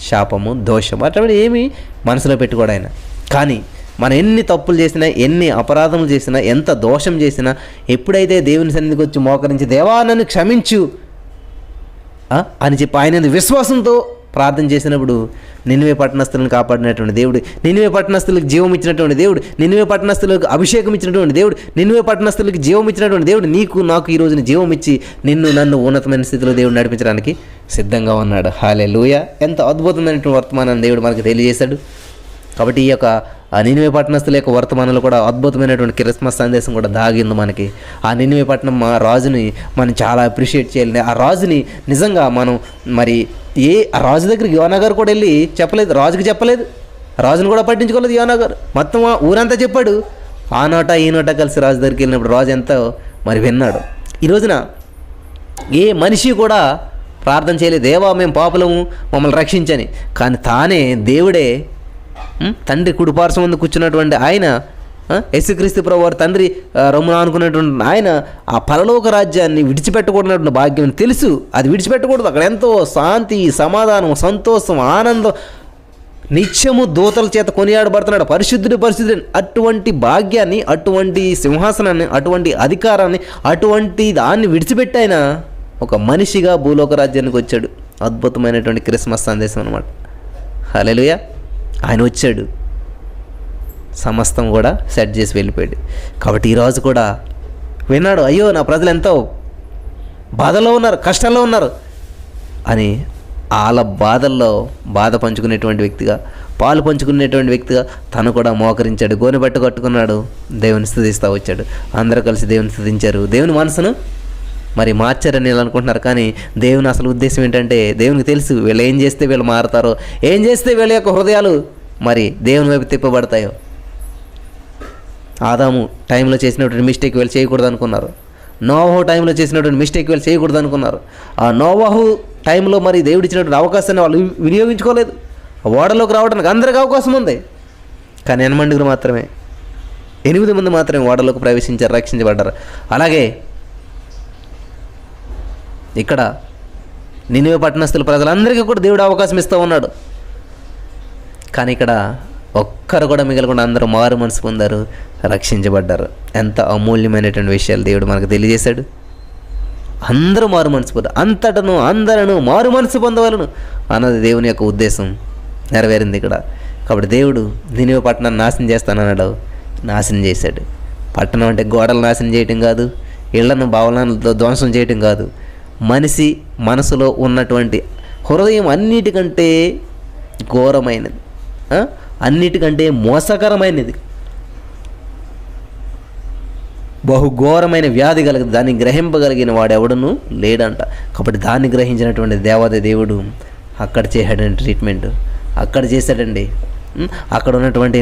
శాపము, దోషము అటువంటి ఏమీ మనసులో పెట్టుకోడు ఆయన. కానీ మనం ఎన్ని తప్పులు చేసినా, ఎన్ని అపరాధములు చేసినా, ఎంత దోషం చేసినా, ఎప్పుడైతే దేవుని సన్నిధికి వచ్చి మోకరించి దేవా నన్ను క్షమించు అని చెప్పి ఆయన విశ్వాసంతో ప్రార్థన చేసినప్పుడు నినివే పట్టణస్థులను కాపాడినటువంటి దేవుడు, నినివే పట్టణస్థులకు జీవం ఇచ్చినటువంటి దేవుడు, నినివే పట్టణస్థులకు అభిషేకం ఇచ్చినటువంటి దేవుడు, నినివే పట్టణస్థులకు జీవం ఇచ్చినటువంటి దేవుడు నాకు ఈ రోజున జీవం ఇచ్చి నన్ను ఉన్నతమైన స్థితిలో దేవుడు నడిపించడానికి సిద్ధంగా ఉన్నాడు. హల్లెలూయా. ఎంత అద్భుతమైనటువంటి వర్తమానాన్ని దేవుడు మనకు తెలియజేశాడు. కాబట్టి ఈ యొక్క ఆ నినివే పట్టణస్తుల యొక్క వర్తమానంలో కూడా అద్భుతమైనటువంటి క్రిస్మస్ సందేశం కూడా దాగింది మనకి. ఆ నినివే పట్టణం ఆ రాజుని మనం చాలా అప్రిషియేట్ చేయాలి. ఆ రాజుని నిజంగా మనం మరి ఆ రాజు దగ్గరికి యోనా గారు కూడా వెళ్ళి చెప్పలేదు, రాజుకి చెప్పలేదు, రాజును కూడా పట్టించుకోలేదు యోనా గారు. మొత్తం ఊరంతా చెప్పాడు. ఆ నోట ఈ నోట కలిసి రాజు దగ్గరికి వెళ్ళినప్పుడు రాజు ఎంతో మరి విన్నాడు. ఈ రోజున ఏ మనిషి కూడా ప్రార్థన చేయలేదు, దేవా మేము పాపులము మమ్మల్ని రక్షించని. కానీ తానే దేవుడే తండ్రి కుడిపార్శ్వం ముందు కూర్చున్నటువంటి ఆయన, యేసుక్రీస్తు ప్రభువు వారి తండ్రి రొమ్మున అనుకున్నటువంటి ఆయన ఆ పరలోక రాజ్యాన్ని విడిచిపెట్టకూడనటువంటి భాగ్యం తెలుసు. అది విడిచిపెట్టకూడదు. అక్కడ ఎంతో శాంతి, సమాధానం, సంతోషం, ఆనందం, నిత్యము దూతల చేత కొనియాడబడుతున్నాడు, పరిశుద్ధుడు పరిశుద్ధుడు. అటువంటి భాగ్యాన్ని, అటువంటి సింహాసనాన్ని, అటువంటి అధికారాన్ని, అటువంటి దాన్ని విడిచిపెట్టి ఆయన ఒక మనిషిగా భూలోక రాజ్యానికి వచ్చాడు. అద్భుతమైనటువంటి క్రిస్మస్ సందేశం అన్నమాట. హల్లెలూయా. ఆయన వచ్చాడు, సమస్తం కూడా సెట్ చేసి వెళ్ళిపోయాడు. కాబట్టి ఈరోజు కూడా విన్నాడు, అయ్యో నా ప్రజలు ఎంతో బాధలో ఉన్నారు, కష్టాల్లో ఉన్నారు అని వాళ్ళ బాధల్లో బాధ పంచుకునేటువంటి వ్యక్తిగా, పాలు పంచుకునేటువంటి వ్యక్తిగా తను కూడా మోకరించాడు, గోనెబట్ట కట్టుకున్నాడు, దేవుని స్తుతిస్తూ వచ్చాడు. అందరూ కలిసి దేవుని స్తుతించారు. దేవుని మనసును మరి మార్చారని వీళ్ళు అనుకుంటున్నారు. కానీ దేవుని అసలు ఉద్దేశం ఏంటంటే, దేవునికి తెలుసు వీళ్ళు ఏం చేస్తే వీళ్ళు మారుతారో, ఏం చేస్తే వీళ్ళ యొక్క హృదయాలు మరి దేవుని వైపు తిప్పబడతాయో. ఆదాము టైంలో చేసినటువంటి మిస్టేక్ వీళ్ళు చేయకూడదు అనుకున్నారు. నోవాహు టైంలో చేసినటువంటి మిస్టేక్ వీళ్ళు చేయకూడదు అనుకున్నారు. ఆ నోవాహు టైంలో మరి దేవుడు ఇచ్చినటువంటి అవకాశాన్ని వాళ్ళు వినియోగించుకోలేదు. ఓడలోకి రావడానికి అందరికీ అవకాశం ఉంది, కానీ 8 మాత్రమే 8 మంది మాత్రమే ఓడలోకి ప్రవేశించారు, రక్షించబడ్డారు. అలాగే ఇక్కడ నినివే పట్టణస్తుల ప్రజలందరికీ కూడా దేవుడు అవకాశం ఇస్తూ ఉన్నాడు. కానీ ఇక్కడ ఒక్కరు కూడా మిగలకుండా అందరూ మారు మనసు పొందారు, రక్షించబడ్డారు. ఎంత అమూల్యమైనటువంటి విషయాలు దేవుడు మనకు తెలియజేశాడు. అందరూ మారు మనసు పొందారు, అంతటను అందరూ మారు మనసు పొందవలను అన్నది దేవుని యొక్క ఉద్దేశం నెరవేరింది ఇక్కడ. కాబట్టి దేవుడు నినివే పట్టణాన్ని నాశనం చేస్తానన్నాడు, నాశనం చేశాడు. పట్టణం అంటే గోడలు నాశనం చేయటం కాదు, ఇళ్లను భవనాలతో ధ్వంసం చేయటం కాదు. మనిషి మనసులో ఉన్నటువంటి హృదయం అన్నిటికంటే ఘోరమైనది, అన్నిటికంటే మోసకరమైనది, బహుఘోరమైన వ్యాధి కలిగి దాన్ని గ్రహింపగలిగిన వాడెవడను లేడంట. కాబట్టి దాన్ని గ్రహించినటువంటి దేవాది దేవుడు అక్కడ చేశాడండి ట్రీట్మెంట్, అక్కడ చేశాడండి. అక్కడ ఉన్నటువంటి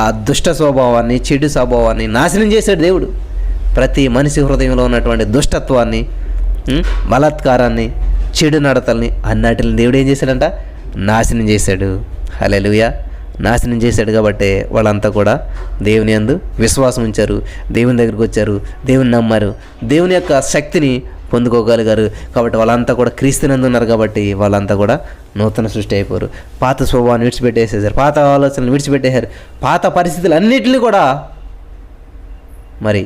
ఆ దుష్ట స్వభావాన్ని, చెడు స్వభావాన్ని నాశనం చేశాడు దేవుడు. ప్రతి మనిషి హృదయంలో ఉన్నటువంటి దుష్టత్వాన్ని, బలాత్కారాన్ని, చెడు నడతల్ని అన్నిటిని దేవుడు ఏం చేశాడంట, నాశనం చేశాడు. హల్లెలూయా. నాశనం చేశాడు. కాబట్టి వాళ్ళంతా కూడా దేవుని యందు విశ్వాసం ఉంచారు, దేవుని దగ్గరికి వచ్చారు, దేవుని నమ్మారు, దేవుని యొక్క శక్తిని పొందుకోగలిగారు. కాబట్టి వాళ్ళంతా కూడా క్రీస్తునందు ఉన్నారు. కాబట్టి వాళ్ళంతా కూడా నూతన సృష్టి అయిపోయారు. పాత స్వభావాన్ని విడిచిపెట్టేసేసారు, పాత ఆలోచనలు విడిచిపెట్టేశారు, పాత పరిస్థితులు అన్నిటిని కూడా మరి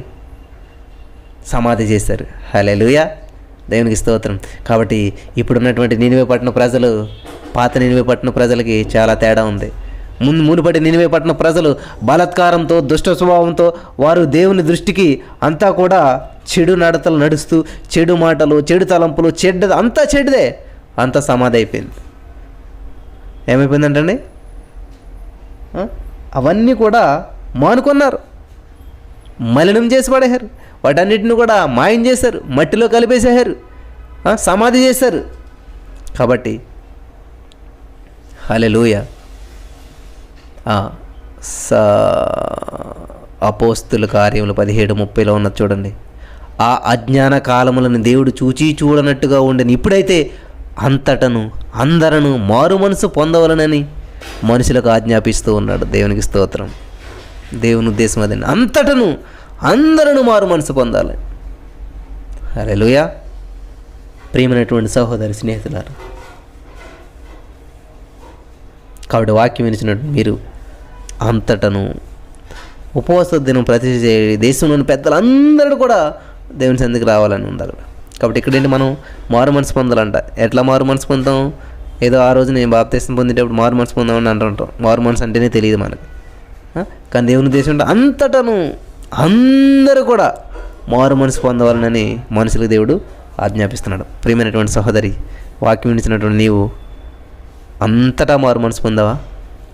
సమాధి చేశారు. హల్లెలూయా. దేవునికి స్తోత్రం. కాబట్టి ఇప్పుడున్నటువంటి నినివే పట్టణ ప్రజలు పాత నినివే పట్టణ ప్రజలకి చాలా తేడా ఉంది. మునుపటి నినివే పట్టణ ప్రజలు బలాత్కారంతో, దుష్ట స్వభావంతో వారు దేవుని దృష్టికి అంతా కూడా చెడు నడతలు నడుస్తూ, చెడు మాటలు, చెడు తలంపులు, అంతా చెడుదే, అంతా సమాధి అయిపోయింది. ఏమైపోయిందంటండి, అవన్నీ కూడా మానుకున్నారు, మలినం చేసి పడేశారు, వాటన్నిటిని కూడా మాయం చేశారు, మట్టిలో కలిపేసేశారు, సమాధి చేశారు. కాబట్టి హల్లెలూయా. అపోస్తుల కార్యములు 17:30 ఉన్నది చూడండి. ఆ అజ్ఞాన కాలములను దేవుడు చూడనట్టుగా ఉండని ఇప్పుడైతే అంతటను అందరను మారు మనసు పొందవలనని మనుషులకు ఆజ్ఞాపిస్తూ ఉన్నాడు. దేవునికి స్తోత్రం. దేవుని ఉద్దేశం అదండి, అంతటను అందరూ మారు మనసు పొందాలి. హల్లెలూయా. ప్రియమైనటువంటి సహోదరి స్నేహితులారు, కాబట్టి వాక్యం వినిచినట్టు మీరు అంతటను ఉపవాస దినం ప్రతి దేశంలోని పెద్దలందరూ కూడా దేవుని సన్నిధికి రావాలని ఉంది అక్కడ. కాబట్టి ఇక్కడేంటి, మనం మారు మనసు పొందాలంట. ఎట్లా మారు మనసు పొందాం? ఏదో ఆ రోజు నేను బాప్తిసం పొందేటప్పుడు మారు మనసు పొందామని అంటుంటాం. మారు మనసు అంటేనే తెలియదు మనకి. కానీ దేవుని ఉద్దేశం అంటే అంతటను అందరూ కూడా మారు మనసు పొందవాలని మనుషులకు దేవుడు ఆజ్ఞాపిస్తున్నాడు. ప్రియమైనటువంటి సహోదరి, వాక్యం వినిచినటువంటి నీవు అంతటా మారు మనసు పొందావా?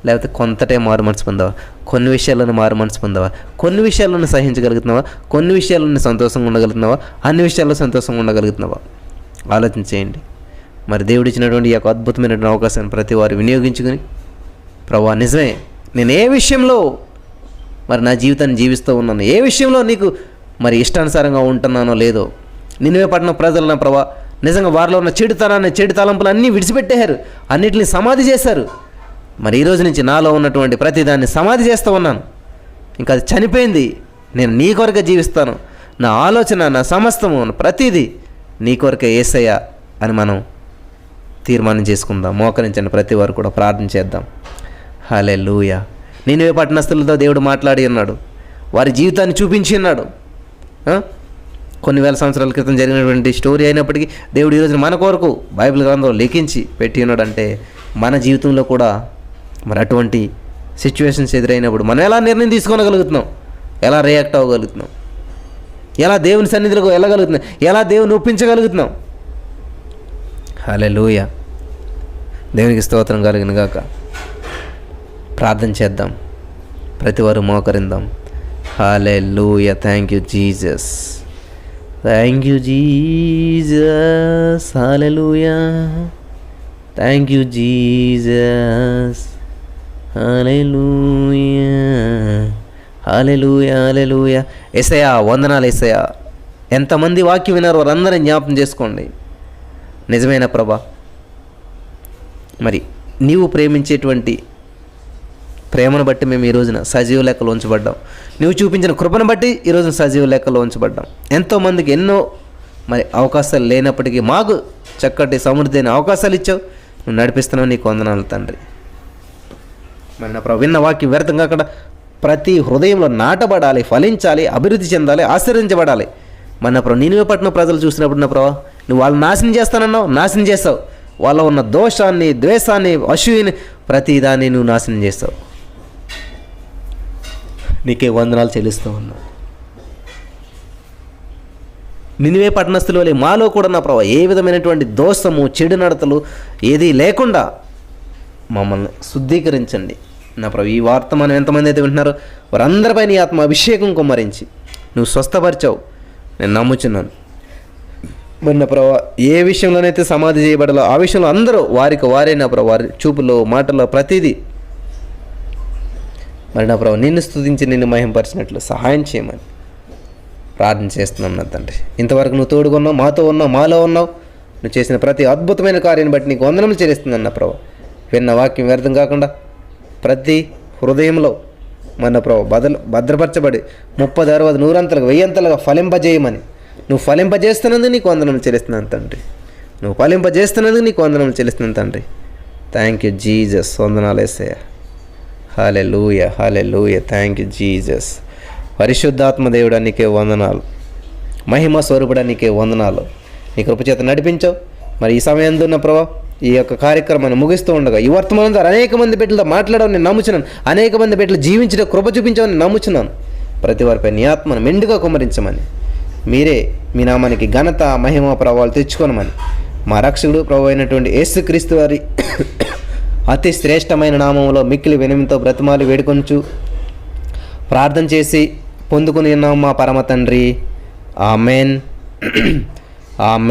లేకపోతే కొంతటే మారు మనసు పొందావా? కొన్ని విషయాలను మారు మనసు పొందావా? కొన్ని విషయాలను సహించగలుగుతున్నావా? కొన్ని విషయాలను సంతోషంగా ఉండగలుగుతున్నావా? అన్ని విషయాల్లో సంతోషంగా ఉండగలుగుతున్నావా? ఆలోచన చేయండి. మరి దేవుడు ఇచ్చినటువంటి ఈ యొక్క అద్భుతమైనటువంటి అవకాశాన్ని ప్రతి వారు వినియోగించుకుని, ప్రభువా నిజమే, నేను ఏ విషయంలో మరి నా జీవితాన్ని జీవిస్తూ ఉన్నాను, ఏ విషయంలో నీకు మరి ఇష్టానుసారంగా ఉంటున్నానో లేదో, నిన్నవే పట్టిన ప్రజలను ప్రభా నిజంగా వారిలో ఉన్న చెడుతనాన్ని, చెడు తలంపులు అన్నీ విడిచిపెట్టారు, అన్నిటిని సమాధి చేశారు. మరి ఈ రోజు నుంచి నాలో ఉన్నటువంటి ప్రతిదాన్ని సమాధి చేస్తూ ఉన్నాను. ఇంకా అది చనిపోయింది. నేను నీ కొరకే జీవిస్తాను. నా ఆలోచన, నా సమస్తము, ప్రతిదీ నీ కొరకే యేసయ్యా అని మనం తీర్మానం చేసుకుందాం. మోకరించండి, ప్రతి వారు కూడా ప్రార్థన చేద్దాం. హల్లెలూయా. నినవే పట్టణస్థులతో దేవుడు మాట్లాడి ఉన్నాడు, వారి జీవితాన్ని చూపించి ఉన్నాడు. కొన్ని వేల సంవత్సరాల క్రితం జరిగినటువంటి స్టోరీ అయినప్పటికీ దేవుడు ఈరోజు మన కొరకు బైబిల్ గ్రంథంలో లిఖించి పెట్టి ఉన్నాడంటే మన జీవితంలో కూడా మరి అటువంటి సిచ్యువేషన్స్ ఎదురైనప్పుడు మనం ఎలా నిర్ణయం తీసుకోగలుగుతున్నాం, ఎలా రియాక్ట్ అవ్వగలుగుతున్నాం, ఎలా దేవుని సన్నిధిలోకి వెళ్ళగలుగుతున్నాం, ఎలా దేవుని ఒప్పించగలుగుతున్నాం. హల్లెలూయా. దేవునికి స్తోత్రం కలిగిన గాక. ప్రార్థన చేద్దాం, ప్రతివారు మోకరిందాం. Hallelujah. Thank you Jesus, thank you Jesus. Hallelujah. Thank you Jesus. Hallelujah, hallelujah, hallelujah. యేసయ్యా వందనాలు. యేసయ్యా, ఎంతమంది వాక్యం వినారో వారందరినీ జ్ఞాపకం చేసుకోండి. నిజమైన ప్రభా, మరి నీవు ప్రేమించేటువంటి ప్రేమను బట్టి మేము ఈ రోజున సజీవ లెక్కలో ఉంచబడ్డాం. నువ్వు చూపించిన కృపను బట్టి ఈ రోజున సజీవ లెక్కలో ఉంచబడ్డాం. ఎంతోమందికి ఎన్నో మరి అవకాశాలు లేనప్పటికీ మాకు చక్కటి సమృద్ధి అయిన అవకాశాలు ఇచ్చావు. నువ్వు నడిపిస్తున్నావు, నీకు వందనాలు తండ్రి. మరి నా ప్రభు విన్న వాక్యం వ్యర్థంగా అక్కడ ప్రతి హృదయంలో నాటబడాలి, ఫలించాలి, అభివృద్ధి చెందాలి, ఆశీర్వదించబడాలి. మన ప్రభు నినివే పట్టణ ప్రజలు చూసినప్పుడు నా ప్రభు నువ్వు వాళ్ళని నాశనం చేస్తానన్నావు, నాశనం చేస్తావు. వాళ్ళలో ఉన్న దోషాన్ని, ద్వేషాన్ని, అసూయని ప్రతిదాన్ని నువ్వు నాశనం చేస్తావు. నీకే వందనాలు చెల్లిస్తూ ఉన్నావు. నినివే పట్టణస్థుల వలె మాలో కూడా నా ప్రభు ఏ విధమైనటువంటి దోషము, చెడు నడతలు ఏది లేకుండా మమ్మల్ని శుద్ధీకరించండి నా ప్రభు. ఈ వార్త మనం ఎంతమంది అయితే వింటున్నారో వారందరిపై నీ ఆత్మ అభిషేకం కుమ్మరించి నువ్వు స్వస్థపరిచావు, నేను నమ్ముచున్నాను. మరి నా ప్రభు ఏ విషయంలోనైతే సమాధి చేయబడాలో ఆ విషయంలో అందరూ వారికి వారే నా ప్రభు, వారి చూపులో, మాటల్లో ప్రతిదీ మరి నా ప్రభు నిన్ను స్తుతించి నిన్ను మహింపరిచినట్లు సహాయం చేయమని ప్రార్థన చేస్తున్నాను నా తండ్రి. ఇంతవరకు నువ్వు తోడుకున్నావు, మాతో ఉన్నావు, మాలో ఉన్నావు. నువ్వు చేసిన ప్రతి అద్భుతమైన కార్యాన్ని బట్టి నీకు వందనములు చెల్లిస్తున్నాను నా ప్రభు. విన్న వాక్యం వ్యర్థం కాకుండా ప్రతి హృదయంలో మన ప్రభు భద్రపరచబడి 30, 60, 100 అంతలుగా 1000 అంతలుగా ఫలింపజేయమని నువ్వు ఫలింపజేస్తున్నందుకు నీకు వందనములు చెల్లిస్తున్నాను తండ్రి. నువ్వు ఫలింపజేస్తున్నందుకు నీకు వందనములు చెల్లిస్తున్నాను తండ్రి. Thank you Jesus. వందనాలు యేసయ్యా. Hallelujah, hallelujah. Thank you Jesus. పరిశుద్ధాత్మ దేవుడా నీకే వందనాలు. మహిమ స్వరూపుడా నీకే వందనాలు. నీ కృపచేత నడిపించావు. మరి ఈ సమయం ఉన్న ప్రభా ఈ యొక్క కార్యక్రమాన్ని ముగిస్తూ ఉండగా ఈ వర్తమానం ద్వారా అనేక మంది బిడ్డలతో మాట్లాడడం నేను నమ్ముచున్నాను. అనేక మంది బిడ్డలు జీవించడం కృప చూపించామని నమ్ముచున్నాను. ప్రతి వారిపై నీ ఆత్మను మెండుగా కుమ్మరించమని, మీరే మీ నామానికి ఘనత, మహిమ, ప్రభావాలు తెచ్చుకోనమని మా రక్షకుడు ప్రభు అయినటువంటి యేసుక్రీస్తు వారి అతి శ్రేష్టమైన నామంలో మిక్కిలి వినయంతో బ్రతిమాలి వేడుకొంచు ప్రార్థన చేసి పొందుకుని ఉన్నాం మా పరమ తండ్రి. Amen, amen.